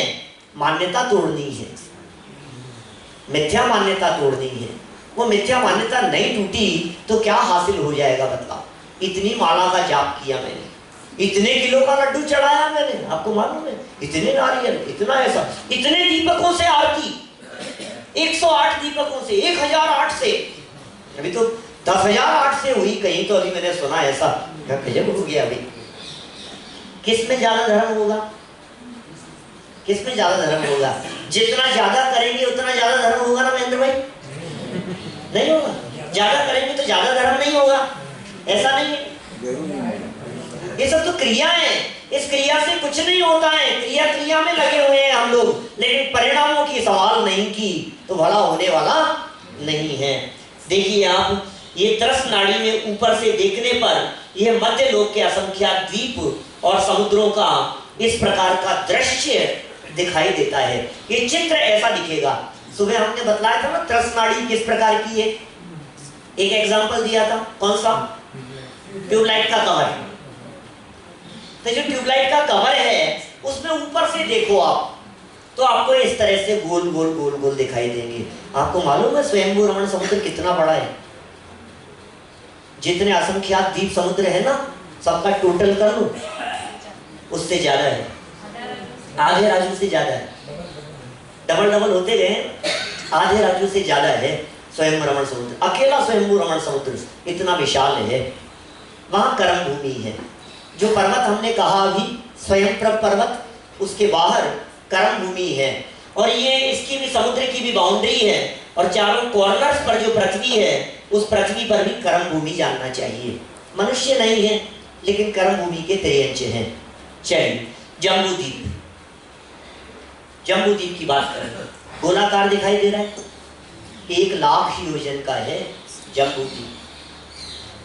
मान्यता तोड़नी है, मिथ्या मान्यता तोड़नी है। वो मिथ्या मान्यता नहीं टूटी तो क्या हासिल हो जाएगा बताओ। इतनी माला का जाप किया मैंने, इतने किलो का लड्डू चढ़ाया मैंने, आपको मालूम है, इतने नारियल, इतना ऐसा, इतने दीपकों से आरती, 108 दीपकों से, 1008 से, अभी तो 10,008 से हुई कहीं तो अभी मैंने सुना ऐसा। गजब हो गया अभी। किस में ज्यादा धर्म होगा, किस में ज्यादा धर्म होगा? जितना ज्यादा करेंगे उतना ज्यादा धर्म होगा ना महेंद्र भाई? नहीं होगा। ज्यादा करेंगे तो ज्यादा धर्म नहीं होगा, ऐसा नहीं है। ये सब तो क्रिया है, इस क्रिया से कुछ नहीं होता है। क्रिया क्रिया में लगे हुए हैं हम लोग, लेकिन परिणामों की सवाल नहीं की तो भला होने वाला नहीं है। देखिए आप, ये तरस नाड़ी में ऊपर से देखने पर यह मध्य लोक के असंख्यात द्वीप और समुद्रों का इस प्रकार का दृश्य दिखाई देता है। ये चित्र ऐसा दिखेगा। सुबह हमने बतलाया था ना तरस नाड़ी किस प्रकार की है, एक एग्जांपल दिया था, कौन सा? ट्यूबलाइट का कवर। तो जो ट्यूबलाइट का कवर है उसमें ऊपर से देखो आप, तो आपको इस तरह से गोल गोल गोल गोल दिखाई देंगे। आपको मालूम है स्वयंभू रमण समुद्र कितना बड़ा है? जितने असंख्यात द्वीप समुद्र है ना, सबका टोटल कर लो, उससे ज्यादा है, आधे राज्यों से ज्यादा है। डबल डबल होते गए, आधे राज्यों से ज्यादा है स्वयं रमण समुद्र। अकेला स्वयंभू रमण समुद्र इतना विशाल है। वहां कर्म भूमि है। जो पर्वत हमने कहा अभी स्वयं पर्वत, उसके बाहर कर्म भूमि है। और ये इसकी भी समुद्र की भी बाउंड्री है। और चारों कॉर्नर्स पर जो पृथ्वी है, उस पृथ्वी पर भी कर्म भूमि जानना चाहिए। मनुष्य नहीं है, लेकिन कर्म भूमि के त्रियंच हैं। चलिए जम्बूद्वीप, जम्बूद्वीप की बात करें, गोलाकार दिखाई दे रहा है, 1,00,000 योजन का है जम्बूद्वीप।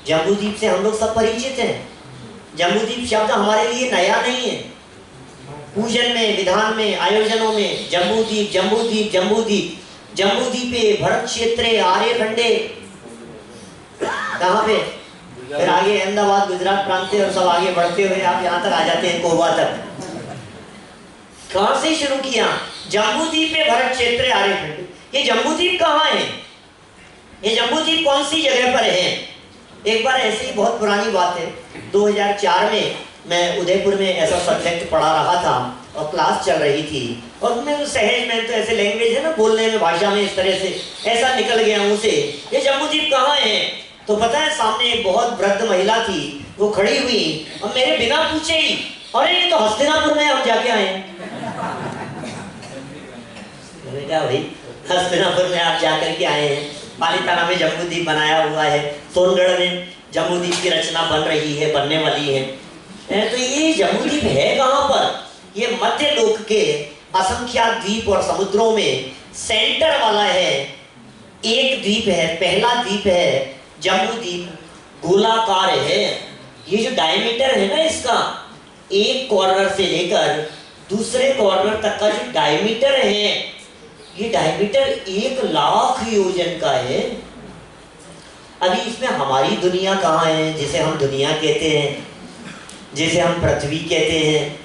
जम्बूद्वीप से हम लोग सब परिचित हैं। जम्बूद्वीप शब्द हमारे लिए नया नहीं है। पूजन में, विधान में, आयोजनों में जम्बूद्वीप जम्बूद्वीप जम्बूद्वीप जम्बूद्वीपे भरत क्षेत्रे आर्यखंडे, कहाँ पे? फिर आगे अहमदाबाद गुजरात प्रांत और सब आगे बढ़ते हुए आप यहाँ तक आ जाते हैं, कोबा तक। कहाँ से शुरू किया? जम्बूद्वीपे भरत क्षेत्रे आर्यखंडे। ये जम्बूद्वीप कहाँ है? ये जम्बूद्वीप कौन सी जगह पर है? एक बार ऐसे ही बहुत पुरानी बात है, 2004 में मैं उदयपुर में ऐसा सब्जेक्ट पढ़ा रहा था और क्लास चल रही थी, और मैं सहज में तो ऐसे लैंग्वेज है ना, बोलने में, भाषा में इस तरह से ऐसा निकल गया मुँह से, ये जम्बूद्वीप कहाँ है? तो पता है सामने एक बहुत वृद्ध महिला थी, वो खड़ी हुई और मेरे बिना पूछे ही, अरे ये तो हस्तिनापुर में हम जाके आए हैं। क्या भाई, हस्तिनापुर में आप जाकर के आए हैं? पालीताना में जम्बूद्वीप बनाया हुआ है, सोनगढ़ में जम्बूद्वीप की रचना बन रही है, बनने वाली है। तो ये जम्बूद्वीप है कहाँ पर? ये मध्य लोक के असंख्यात द्वीप और समुद्रों में सेंटर वाला है। एक द्वीप है, पहला द्वीप है जम्बूद्वीप, गोलाकार है। ये जो डायमीटर है ना इसका, एक कॉर्नर से लेकर दूसरे कॉर्नर तक का जो डायमीटर है, ये डायमीटर 1,00,000 योजन का है। अभी इसमें हमारी दुनिया कहाँ है, जिसे हम दुनिया कहते हैं, जिसे हम पृथ्वी कहते हैं,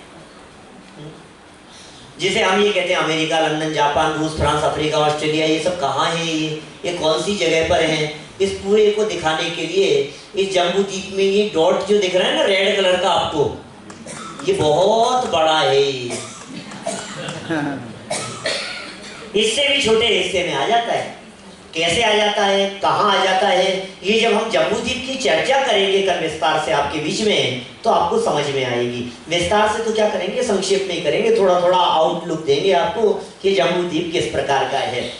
जिसे हम ये कहते हैं अमेरिका, लंदन, जापान, रूस, फ्रांस, अफ्रीका, ऑस्ट्रेलिया, ये सब कहाँ है? ये कौन सी जगह पर है? इस पूरे को दिखाने के लिए इस जम्बूद्वीप में ये डॉट जो दिख रहा है ना रेड कलर का आपको, ये बहुत बड़ा है। इससे भी छोटे हिस्से में आ जाता है। कैसे आ जाता है, कहाँ आ जाता है, ये जब हम जम्बूद्वीप की चर्चा करेंगे कल विस्तार से आपके बीच में, तो आपको समझ में आएगी। विस्तार से तो क्या करेंगे, संक्षेप में करेंगे, थोड़ा थोड़ा आउटलुक देंगे आपको कि जम्बूद्वीप किस प्रकार का है।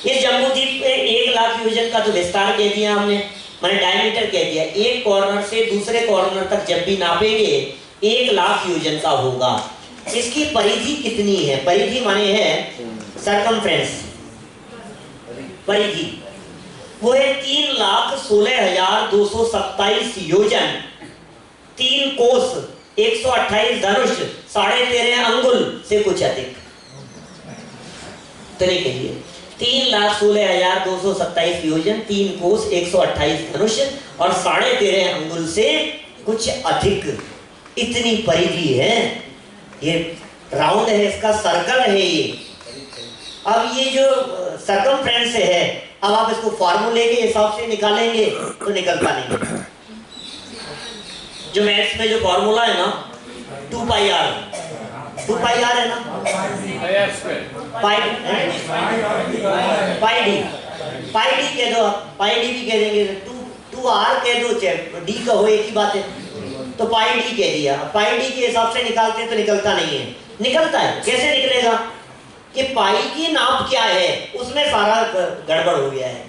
इस जम्बूद्वीप पे 1,00,000 योजन का तो विस्तार कह दिया हमने, मैंने डायमीटर कह दिया। एक कॉर्नर से दूसरे कॉर्नर तक जब भी नापेंगे 1,00,000 योजन का होगा। इसकी परिधि कितनी है? परिधि माने है सरकमफ्रेंस, परिधि वो है 3,16,227 योजन, 3 कोस, 128 धनुष, 13.5 अंगुल से कुछ अधिक। तो नहीं कहिए, 3,16,227 योजन, 3 कोस, 128 धनुष और 13.5 अंगुल से कुछ अधिक, इतनी परिधि है। ये राउंड है, इसका सर्कल है ये। अब ये जो सर्कमफ्रेंस है, अब आप इसको फार्मूले के हिसाब से निकालेंगे तो निकलता नहीं। जो मैथ्स में जो फार्मूला है ना 2πr, 2πr है ना, पाई डी कह दो, पाई डी भी कह देंगे, 2r कह दो, डी का हो एक ही बात है, तो पाई डी कह दिया। पाई डी के हिसाब से निकालते तो निकलता नहीं है। निकलता है, कैसे निकलेगा? कि पाई की नाप क्या है, उसमें सारा गड़बड़ हो गया है।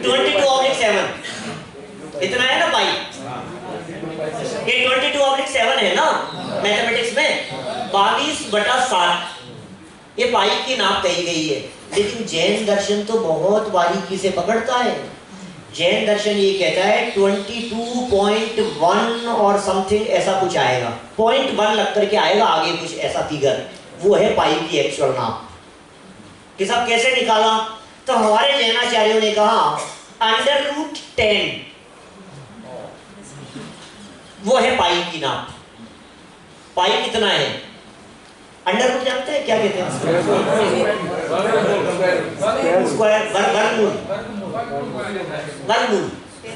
22/7 इतना है ना पाई, ये 22/7 है ना मैथमेटिक्स में, 22/7 ये पाई की नाप कही गई है। लेकिन जैन दर्शन तो बहुत बारीकी से पकड़ता है। जैन दर्शन ये कहता है 22.1 और समथिंग ऐसा कुछ आएगा, 0.1 लग करके आएगा आगे कुछ ऐसा फिगर, वो है पाई की एक्चुअल नाप। कि सब कैसे निकाला, तो हमारे जैनाचार्यों ने कहा √10 वो है पाई की नाप। पाई कितना है, अंडर जानते हैं क्या कहते हैं, स्क्वायर, वर्गमूल।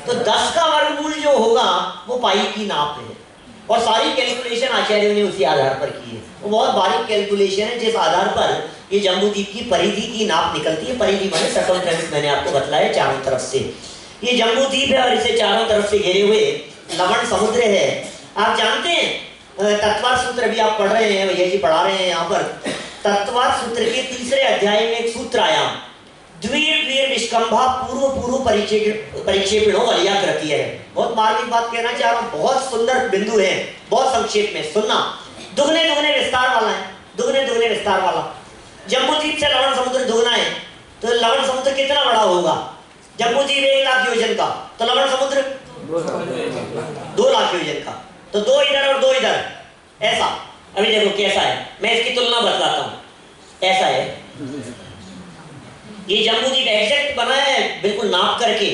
तो 10 का वर्गमूल जो होगा वो पाई की नाप है। और सारी कैलकुलेशन आचार्यों ने उसी आधार पर की है। वो बहुत बारीक कैलकुलेशन है जिस आधार पर ये जम्बूद्वीप की परिधि की नाप निकलती है। परिधि माने सर्कमफ्रेंस, मैंने आपको बताया चारों तरफ से। ये जम्बूद्वीप है और इसे चारों तरफ से घेरे हुए लवण समुद्र है। आप जानते हैं तत्वार सूत्र भी आप पढ़ रहे हैं, भैया जी पढ़ा रहे हैं यहाँ पर। तत्वार सूत्र के 3रे अध्याय में एक सूत्र आया, द्विर निष्कंभा पूर्व परिक्षेपणो वलयाकृति है। बहुत मार्मिक बात कहना चाह रहा हूँ, बहुत सुंदर बिंदु है, बहुत संक्षेप में सुनना। दुगने विस्तार वाला है, दुगने विस्तार वाला। जम्बूद्वीप से लवण समुद्र दुगना है, तो लवण समुद्र कितना बड़ा होगा? जम्बूद्वीप 1 लाख योजन का, तो लवण समुद्र 2 लाख योजन का। तो 2 इधर और 2 इधर, ऐसा। अभी देखो कैसा है, मैं इसकी तुलना बतलाता हूँ। ऐसा है, ये जम्बूद्वीप एग्जैक्ट बनाया है बिल्कुल नाप करके।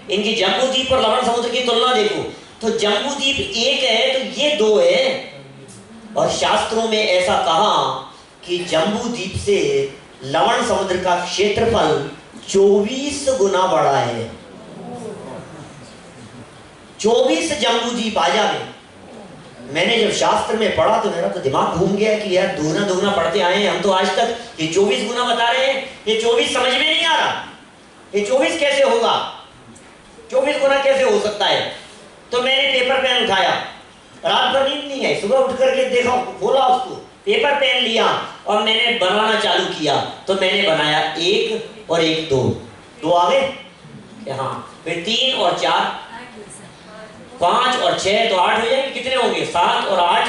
इनकी जम्बूद्वीप और लवण समुद्र की तुलना देखो, तो जम्बूद्वीप 1 है तो ये 2 है। और शास्त्रों में ऐसा कहा कि जम्बूद्वीप से लवण समुद्र का क्षेत्रफल 24 गुना बड़ा है। 24 जम्बूद्वीप आ जावे। मैंने जब शास्त्र में पढ़ा तो मेरा तो दिमाग घूम गया कि यार दुगना पढ़ते आए हैं हम तो आज तक, ये 24 गुना बता रहे हैं, ये 24 समझ में नहीं आ रहा, ये 24 कैसे होगा, 24 गुना कैसे हो सकता है। तो मैंने पेपर पेन उठाया, रात भर नींद नहीं है, सुबह उठ करके देखा, बोला उसको, पेपर पेन लिया और मैंने बनाना चालू किया। तो मैंने बनाया 1 और 1 2 आ गए, हाँ। फिर 3 और 4, 5 और 6 तो 8 हो जाएंगे। कितने होंगे? 7 और 8,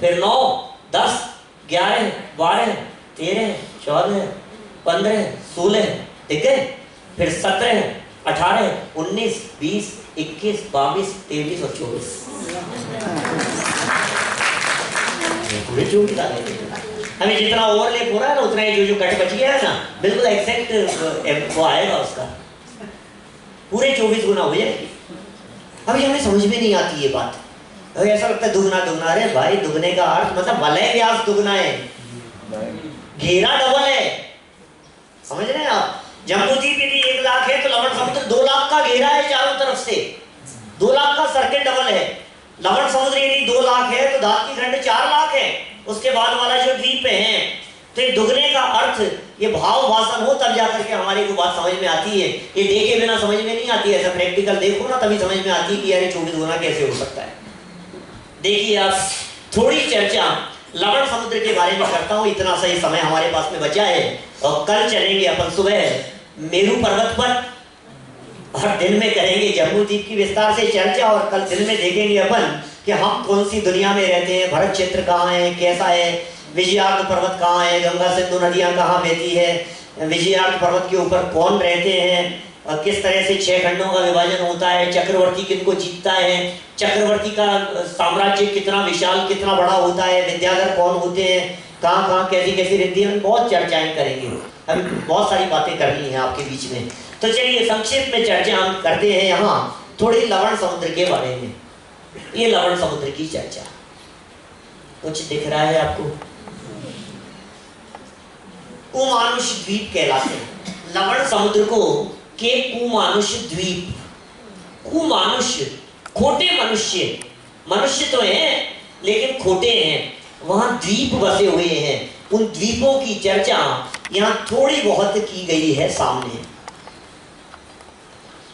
फिर 9, 10, 11, 12, 13, 14, 15, 16, ठीक है। फिर 17, 18, 19, 20, 21, 22, 23 और 24 पूरे 24 आ गए। हमें जितना ओवरलैप हो रहा है ना, उतना ही जो कट बच गया है ना, बिल्कुल एक्जैक्ट वो आएगा उसका, पूरे 24 गुना हो जाएगी। अभी हमें समझ में नहीं आती ये बात, अभी ऐसा लगता है दुगना। अरे भाई, दुगने का अर्थ मतलब वलय व्यास दुगना है, घेरा डबल है, समझ रहे हैं आप। जम्बूद्वीप यदि 1 लाख है तो लवण समुद्र 2 लाख का घेरा है चारों तरफ से, 2 लाख का सर्किल डबल है। लवण समुद्र यदि 2 लाख है तो धातु खंड 4 लाख है, उसके बाद वाला जो द्वीप है। तो ये दुगने का अर्थ, ये भाव भाषण हो तब जाकर के हमारे को बात समझ में आती है। ये देखे बिना समझ में नहीं आती है, ऐसा प्रैक्टिकल देखो ना तभी समझ में आती है कि यार 24 गुना कैसे हो सकता है। देखिए आप, थोड़ी चर्चा लवण समुद्र के बारे में करता हूँ, इतना सही समय हमारे पास में बचा है। और कल चलेंगे अपन सुबह मेरू पर्वत पर, और दिन में करेंगे जम्बूद्वीप की विस्तार से चर्चा। और कल दिन में देखेंगे अपन कि हम कौन सी दुनिया में रहते हैं, भरत क्षेत्र कहाँ है, कैसा है, विजयार्थ पर्वत कहाँ है, गंगा सिंधु नदियाँ कहाँ बहती है, विजयार्थ पर्वत के ऊपर कौन रहते हैं, और किस तरह से 6 खंडों का विभाजन होता है, चक्रवर्ती किनको जीतता है, चक्रवर्ती का साम्राज्य कितना विशाल कितना बड़ा होता है, विद्याधर कौन होते हैं, कहाँ कहाँ कैसी कैसी रिद्धियाँ, हम बहुत चर्चाएं करेंगे। अभी बहुत सारी बातें करनी है आपके बीच में। तो चलिए संक्षेप में चर्चा हम करते हैं यहाँ थोड़ी लवण समुद्र के बारे में। ये लवण समुद्र की चर्चा, कुछ दिख रहा है आपको? कुमानुष द्वीप कहलाते हैं लवण समुद्र को, के कुमानुष द्वीप। कुमानुष खोटे मनुष्य, मनुष्य तो हैं लेकिन खोटे हैं, वहां द्वीप बसे हुए हैं। उन द्वीपों की चर्चा यहाँ थोड़ी बहुत की गई है सामने।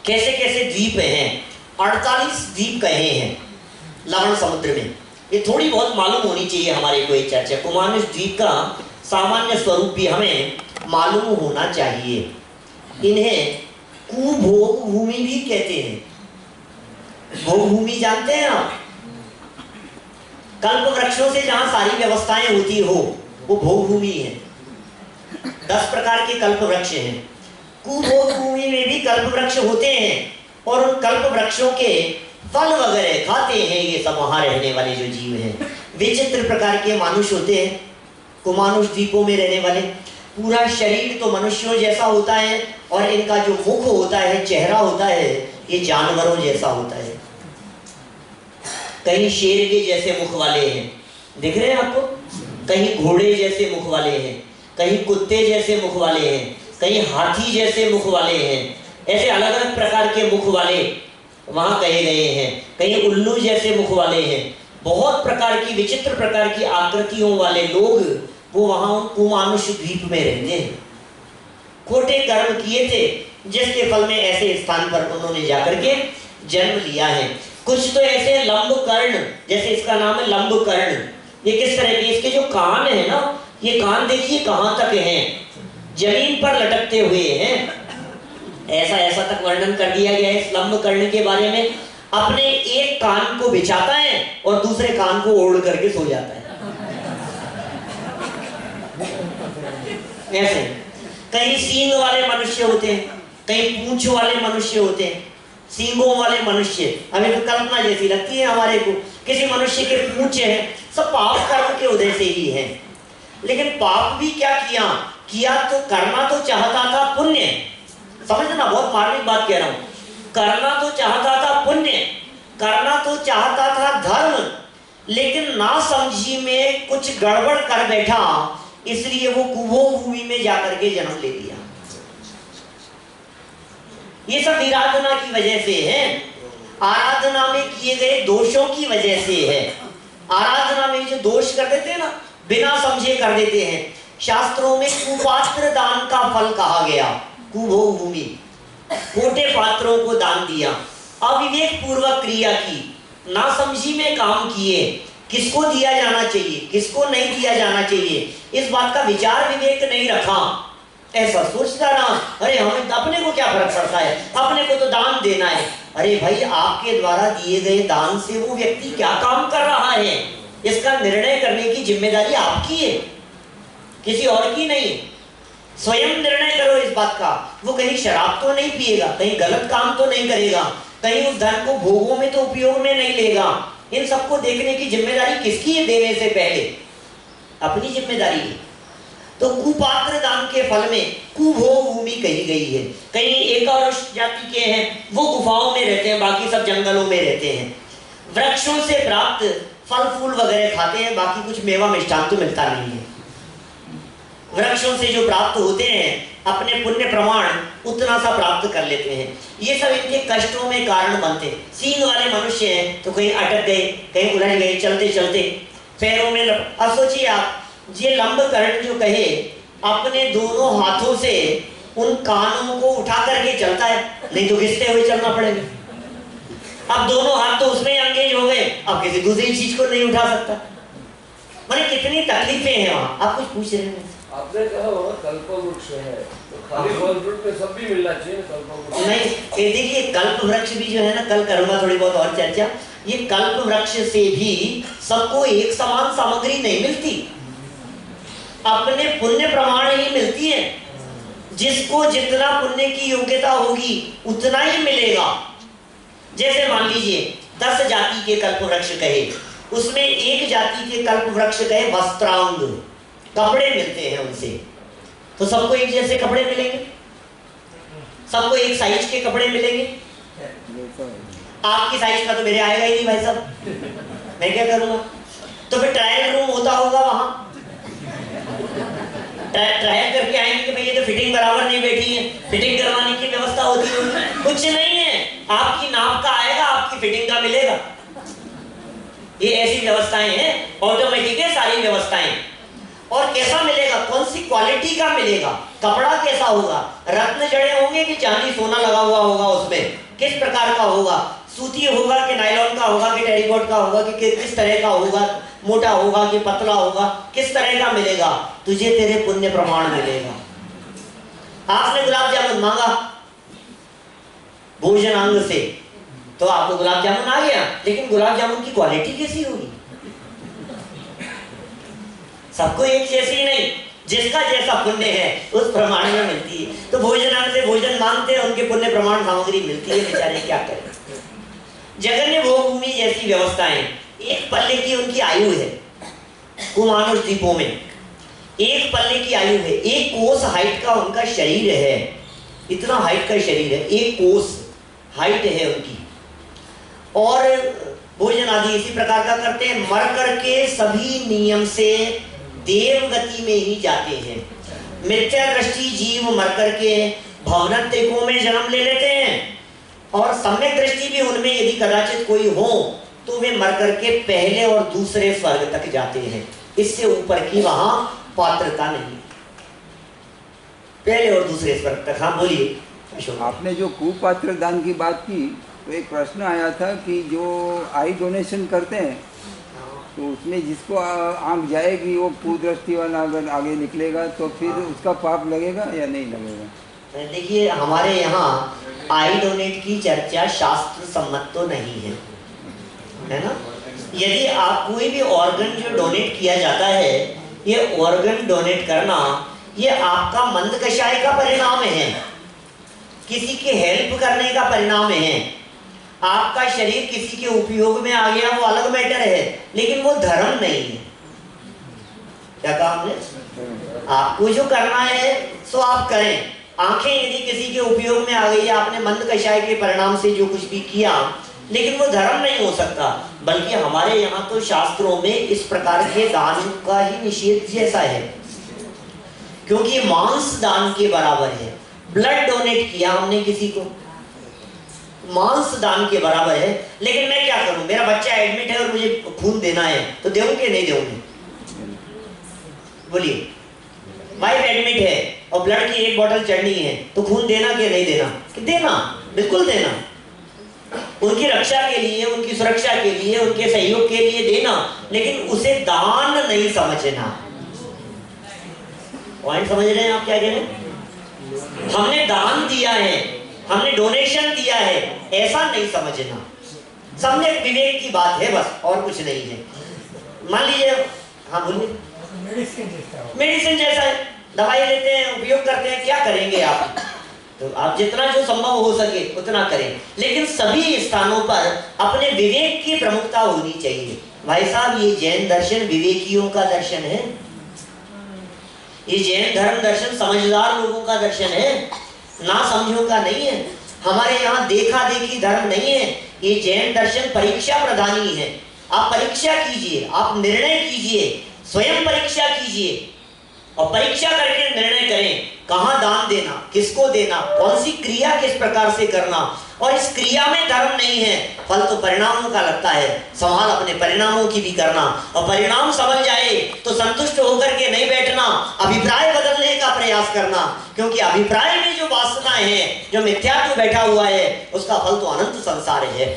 कैसे कैसे द्वीप हैं? 48 द्वीप कहे हैं लवण समुद्र में। ये थोड़ी बहुत मालूम होनी चाहिए हमारे को ये चर्चा। कुमानुष द्वीप का सामान्य स्वरूप भी हमें मालूम होना चाहिए। इन्हें कुभोग भूमि भी कहते हैं। भोग भूमि जानते हैं आप? कल्प वृक्षों से जहां सारी व्यवस्थाएं होती हो वो भोग भूमि है। 10 प्रकार के कल्प वृक्ष हैं। कुभोग भूमि में भी कल्प वृक्ष होते हैं और उन कल्प वृक्षों के फल वगैरह खाते हैं ये सब वहां रहने वाले जो जीव हैं। विचित्र प्रकार के मानुष होते हैं कुमानुष द्वीपों में रहने वाले। पूरा शरीर तो मनुष्यों जैसा होता है और इनका जो मुख होता है, चेहरा होता है, ये जानवरों जैसा होता है। कहीं शेर के जैसे मुख वाले हैं, दिख रहे हैं आपको? कहीं घोड़े जैसे मुख वाले हैं, कहीं कुत्ते जैसे मुख वाले हैं, कहीं हाथी जैसे मुख वाले हैं। ऐसे अलग अलग प्रकार के मुख वाले वहां कहे गए हैं। कहीं उल्लू जैसे मुख वाले हैं। बहुत प्रकार की विचित्र प्रकार की आकृतियों वाले लोग वो वहां कुमानुष द्वीप में रहते हैं। खोटे कर्म किए थे जिसके फल में ऐसे स्थान पर उन्होंने जाकर के जन्म लिया है। कुछ तो ऐसे लंबकर्ण, जैसे इसका नाम है लंबकर्ण। ये किस तरह के, इसके जो कान है ना, ये कान देखिए कहां तक हैं, जमीन पर लटकते हुए हैं। ऐसा ऐसा तक वर्णन कर दिया गया है इस लंबकर्ण के बारे में। अपने एक कान को बिछाता है और दूसरे कान को ओढ़ करके सो जाता है। ऐसे कहीं सींग वाले मनुष्य होते हैं, कहीं पूंछ वाले मनुष्य होते हैं। सींगों वाले मनुष्य हमें तो कल्पना जैसी लगती है हमारे को। किसी मनुष्य के पूंछे हैं, सब पाप कर्म के उदय से ही हैं। लेकिन पाप भी क्या किया तो करना तो चाहता था पुण्य। समझना, बहुत मार्मिक बात कह रहा हूं। करना तो चाहता था पुण्य, करना तो चाहता था धर्म, लेकिन ना समझी में कुछ गड़बड़ कर बैठा, इसलिए वो कुभोग भूमि में जाकर के जन्म ले लिया। ये सब निराधना की वजह से है, आराधना में किए गए दोषों की वजह से है। आराधना में जो दोष कर देते हैं ना, बिना समझे कर देते हैं। शास्त्रों में कुपात्र दान का फल कहा गया। कुभोग भूमि, खोटे पात्रों को दान दिया, अविवेक पूर्वक क्रिया की, ना समझी में काम किए। किसको दिया जाना चाहिए, किसको नहीं दिया जाना चाहिए, इस बात का विचार विवेक नहीं रखा। ऐसा सोचता रहा, अरे हमें अपने को क्या फर्क पड़ता है, अपने को तो दान देना है। अरे भाई, आपके द्वारा दिए गए दान से वो व्यक्ति क्या काम कर रहा है, इसका निर्णय करने की जिम्मेदारी आपकी है, किसी और की नहीं। स्वयं निर्णय करो इस बात का। वो कहीं शराब तो नहीं पिएगा, कहीं गलत काम तो नहीं करेगा, कहीं उस धन को भोगों में तो उपयोग में नहीं लेगा। इन सबको देखने की जिम्मेदारी किसकी है? देने से पहले अपनी जिम्मेदारी है। तो कुपात्र दान के फल में कुभोग भूमि कही गई है। कहीं एक और जाति के हैं, वो गुफाओं में रहते हैं, बाकी सब जंगलों में रहते हैं। वृक्षों से प्राप्त फल फूल वगैरह खाते हैं, बाकी कुछ मेवा मिष्ठान तो मिलता नहीं है। वृक्षों से जो प्राप्त होते हैं, अपने पुण्य प्रमाण उतना सा प्राप्त कर लेते हैं। ये सब इनके कष्टों में कारण बनते हैं। सींग वाले मनुष्य हैं तो कहीं अटक गए, कहीं उलझ गए, चलते चलते पैरों में अब सोचिए आप, ये लंबकर्ण जो कहे, अपने दोनों हाथों से उन कानों को उठा करके चलता है, नहीं तो घिसते हुए चलना पड़ेगा। अब दोनों हाथ तो उसमें एंगेज हो गए, अब किसी दूसरी चीज को नहीं उठा सकता। मैंने कितनी तकलीफें हैं वहां। आप कुछ पूछ रहे हैं? आपने कहा होगा कल्पवृक्ष है, तो खाली फल फ्रूट में सब भी मिलना चाहिए कल्पवृक्ष। नहीं, ये देखिए कल्प वृक्ष भी जो है ना, कल करूंगा थोड़ी बहुत और चर्चा। ये कल्प वृक्ष से भी सबको एक समान सामग्री नहीं मिलती, अपने पुण्य प्रमाण ही मिलती है। जिसको जितना पुण्य की योग्यता होगी उतना ही मिलेगा। जैसे मान लीजिए 10 जाति के कल्प वृक्ष कहे, उसमें एक जाति के कल्प वृक्ष कहे वस्त्रांग, कपड़े मिलते हैं उनसे, तो सबको एक जैसे कपड़े मिलेंगे, सबको एक साइज के कपड़े मिलेंगे। आपकी साइज का तो मेरे आएगा ही नहीं भाई साहब, मैं क्या करूंगा? तो फिर ट्रायल रूम होता होगा वहां, ट्रायल करके आएंगे कि भाई ये तो फिटिंग बराबर नहीं बैठी है, फिटिंग करवाने की व्यवस्था होती है। कुछ नहीं है, आपकी नाप का आएगा, आपकी फिटिंग का मिलेगा। ये ऐसी व्यवस्थाएं हैं, ऑटोमेटिक है सारी व्यवस्थाएं। और कैसा मिलेगा, कौन सी क्वालिटी का मिलेगा, कपड़ा कैसा होगा, रत्न जड़े होंगे कि चांदी सोना लगा हुआ होगा उसमें, किस प्रकार का होगा, सूती होगा कि नायलॉन का होगा कि टेरिकॉट का होगा कि किस तरह का होगा, मोटा होगा कि पतला होगा, किस तरह का मिलेगा, तुझे तेरे पुण्य प्रमाण मिलेगा। आपने गुलाब जामुन मांगा भोजनांग से तो आपको गुलाब जामुन आ गया, लेकिन गुलाब जामुन की क्वालिटी कैसी होगी? सबको एक जैसी नहीं, जिसका जैसा पुण्य है उस प्रमाण में मिलती है। तो भोजनांग से भोजन मांगते हैं, उनके पुण्य प्रमाण सामग्री मिलती है, बेचारे क्या करें। जगन्य भोग भूमि जैसी व्यवस्थाएं, एक पल्ले की उनकी आयु है, कुमानुष द्वीपों में एक पल्ले की आयु है, 1 कोस हाइट का उनका शरीर है, इतना हाइट का शरीर है, 1 कोस हाइट है उनकी। और भोजन आदि इसी प्रकार का करते हैं। मर करके सभी नियम से देव गति में ही जाते हैं। मिथ्या दृष्टि जीव मर करके भवनत्रिकों में जन्म ले लेते हैं, और सम्यक दृष्टि भी उनमें यदि कदाचित कोई हो तो वे मर करके पहले और दूसरे स्वर्ग तक जाते हैं। इससे ऊपर की वहां पात्रता नहीं, पहले और दूसरे स्वर्ग तक। हाँ बोलिए। आपने जो कुपात्र दान की बात की तो एक प्रश्न आया था कि जो आई डोनेशन करते हैं तो उसमें जिसको आंख जाएगी वो कुदृष्टि वाला अगर आगे निकलेगा तो फिर उसका पाप लगेगा या नहीं लगेगा? देखिए, हमारे यहाँ आई डोनेट की चर्चा शास्त्र सम्मत तो नहीं है ना। यदि आप कोई भी ऑर्गन जो डोनेट किया जाता है, ये ऑर्गन डोनेट करना ये आपका मंद कषाय का परिणाम है, किसी के हेल्प करने का परिणाम है। आपका शरीर किसी के उपयोग में आ गया वो अलग मैटर है, लेकिन वो धर्म नहीं है। क्या कहा आपने? आपको जो करना है सो आप करें। आंखें यदि किसी के उपयोग में आ गई, आपने मंद कषाय के परिणाम से जो कुछ भी किया, लेकिन वो धर्म नहीं हो सकता। बल्कि हमारे यहाँ तो शास्त्रों में इस प्रकार के दान का ही निषेध जैसा है, क्योंकि मांस दान के बराबर है। ब्लड डोनेट किया हमने किसी को, मांस दान के बराबर है। लेकिन मैं क्या करूं, मेरा बच्चा एडमिट है और मुझे खून देना है तो देंगे नहीं देंगे? बोलिए, वाइफ एडमिट है और ब्लड की 1 बोतल चढ़नी है तो खून देना कि नहीं देना? कि देना, बिल्कुल देना। उनकी रक्षा के लिए, उनकी सुरक्षा के लिए, उनके सहयोग के लिए देना, लेकिन उसे दान नहीं समझना। पॉइंट समझ रहे हैं आप क्या कह रहे हैं? हमने दान दिया है, हमने डोनेशन दिया है, ऐसा नहीं समझना। सबने विवेक की बात है, बस और कुछ नहीं है। मान लीजिए, हाँ बोलिए। मेडिसिन जैसा है, दवाई लेते हैं, उपयोग करते हैं, क्या करेंगे आप? तो आप जितना जो संभव हो सके उतना करें, लेकिन सभी स्थानों पर अपने विवेक की प्रमुखता होनी चाहिए। भाई साहब, ये जैन दर्शन विवेकियों का दर्शन है, ये जैन धर्म दर्शन समझदार लोगों का दर्शन है, ना समझों का नहीं है। हमारे यहाँ देखा देखी धर्म नहीं है, ये जैन दर्शन परीक्षा प्रधानी है। आप परीक्षा कीजिए, आप निर्णय कीजिए, स्वयं परीक्षा कीजिए और परीक्षा करके निर्णय करें कहां दान देना, किसको देना, कौन सी क्रिया किस प्रकार से करना। और इस क्रिया में धर्म नहीं है, फल तो परिणामों का लगता है। संभाल अपने परिणामों की भी करना, और परिणाम समझ जाए तो संतुष्ट होकर के नहीं बैठना, अभिप्राय बदलने का प्रयास करना, क्योंकि अभिप्राय में जो वासनाएं हैं, जो मिथ्यात्व बैठा हुआ है, उसका फल तो अनंत संसार है।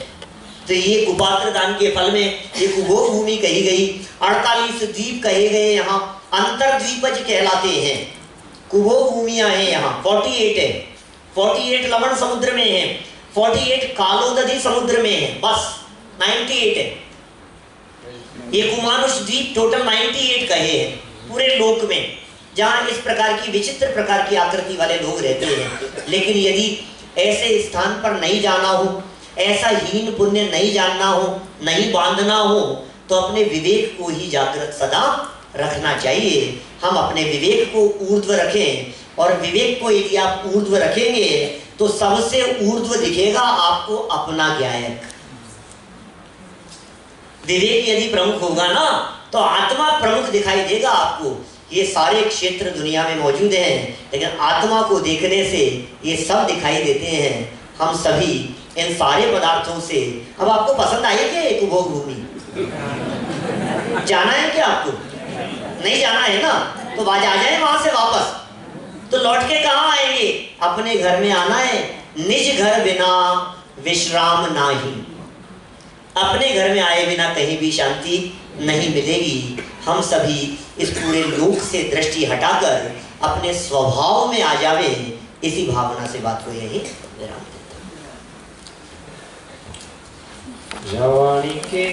तो ये कुपात्र दान के फल में ये कुभोग भूमि कही गई, 48 द्वीप कहे गए, यहाँ अंतर्द्वीपज कहलाते हैं। कुभोग भूमियां हैं यहाँ 48 है, 48 लवण समुद्र में है, 48 कालोदधी समुद्र में है, बस 98 है। ये कुमानुष द्वीप टोटल 98 कहे हैं पूरे लोक में, जहां इस प्रकार की विचित्र प्रकार की आकृति वाले लोग रहते हैं। लेकिन यदि ऐसे स्थान पर नहीं जाना हो, ऐसा हीन पुण्य नहीं जानना हो, नहीं बांधना हो, तो अपने विवेक को ही जागृत सदा रखना चाहिए। हम अपने विवेक को ऊर्ध्व रखें, और विवेक को यदि आप ऊर्ध्व रखेंगे तो सबसे ऊर्ध्व दिखेगा आपको अपना ज्ञायक। विवेक यदि प्रमुख होगा ना तो आत्मा प्रमुख दिखाई देगा आपको। ये सारे क्षेत्र दुनिया में मौजूद हैं, लेकिन आत्मा को देखने से ये सब दिखाई देते हैं। हम सभी इन सारे पदार्थों से, अब आपको पसंद आई क्या एक उपभोग भूमि? जाना है क्या आपको? नहीं जाना है ना, तो आ जाए वहां से वापस। तो लौट के कहाँ आएंगे? अपने घर में आना है। निज घर बिना विश्राम नाही। अपने घर में आए बिना कहीं भी शांति नहीं मिलेगी। हम सभी इस पूरे लोक से दृष्टि हटाकर अपने स्वभाव में आ जावे, इसी भावना से बात को यही विराम देता हूं। जवानी के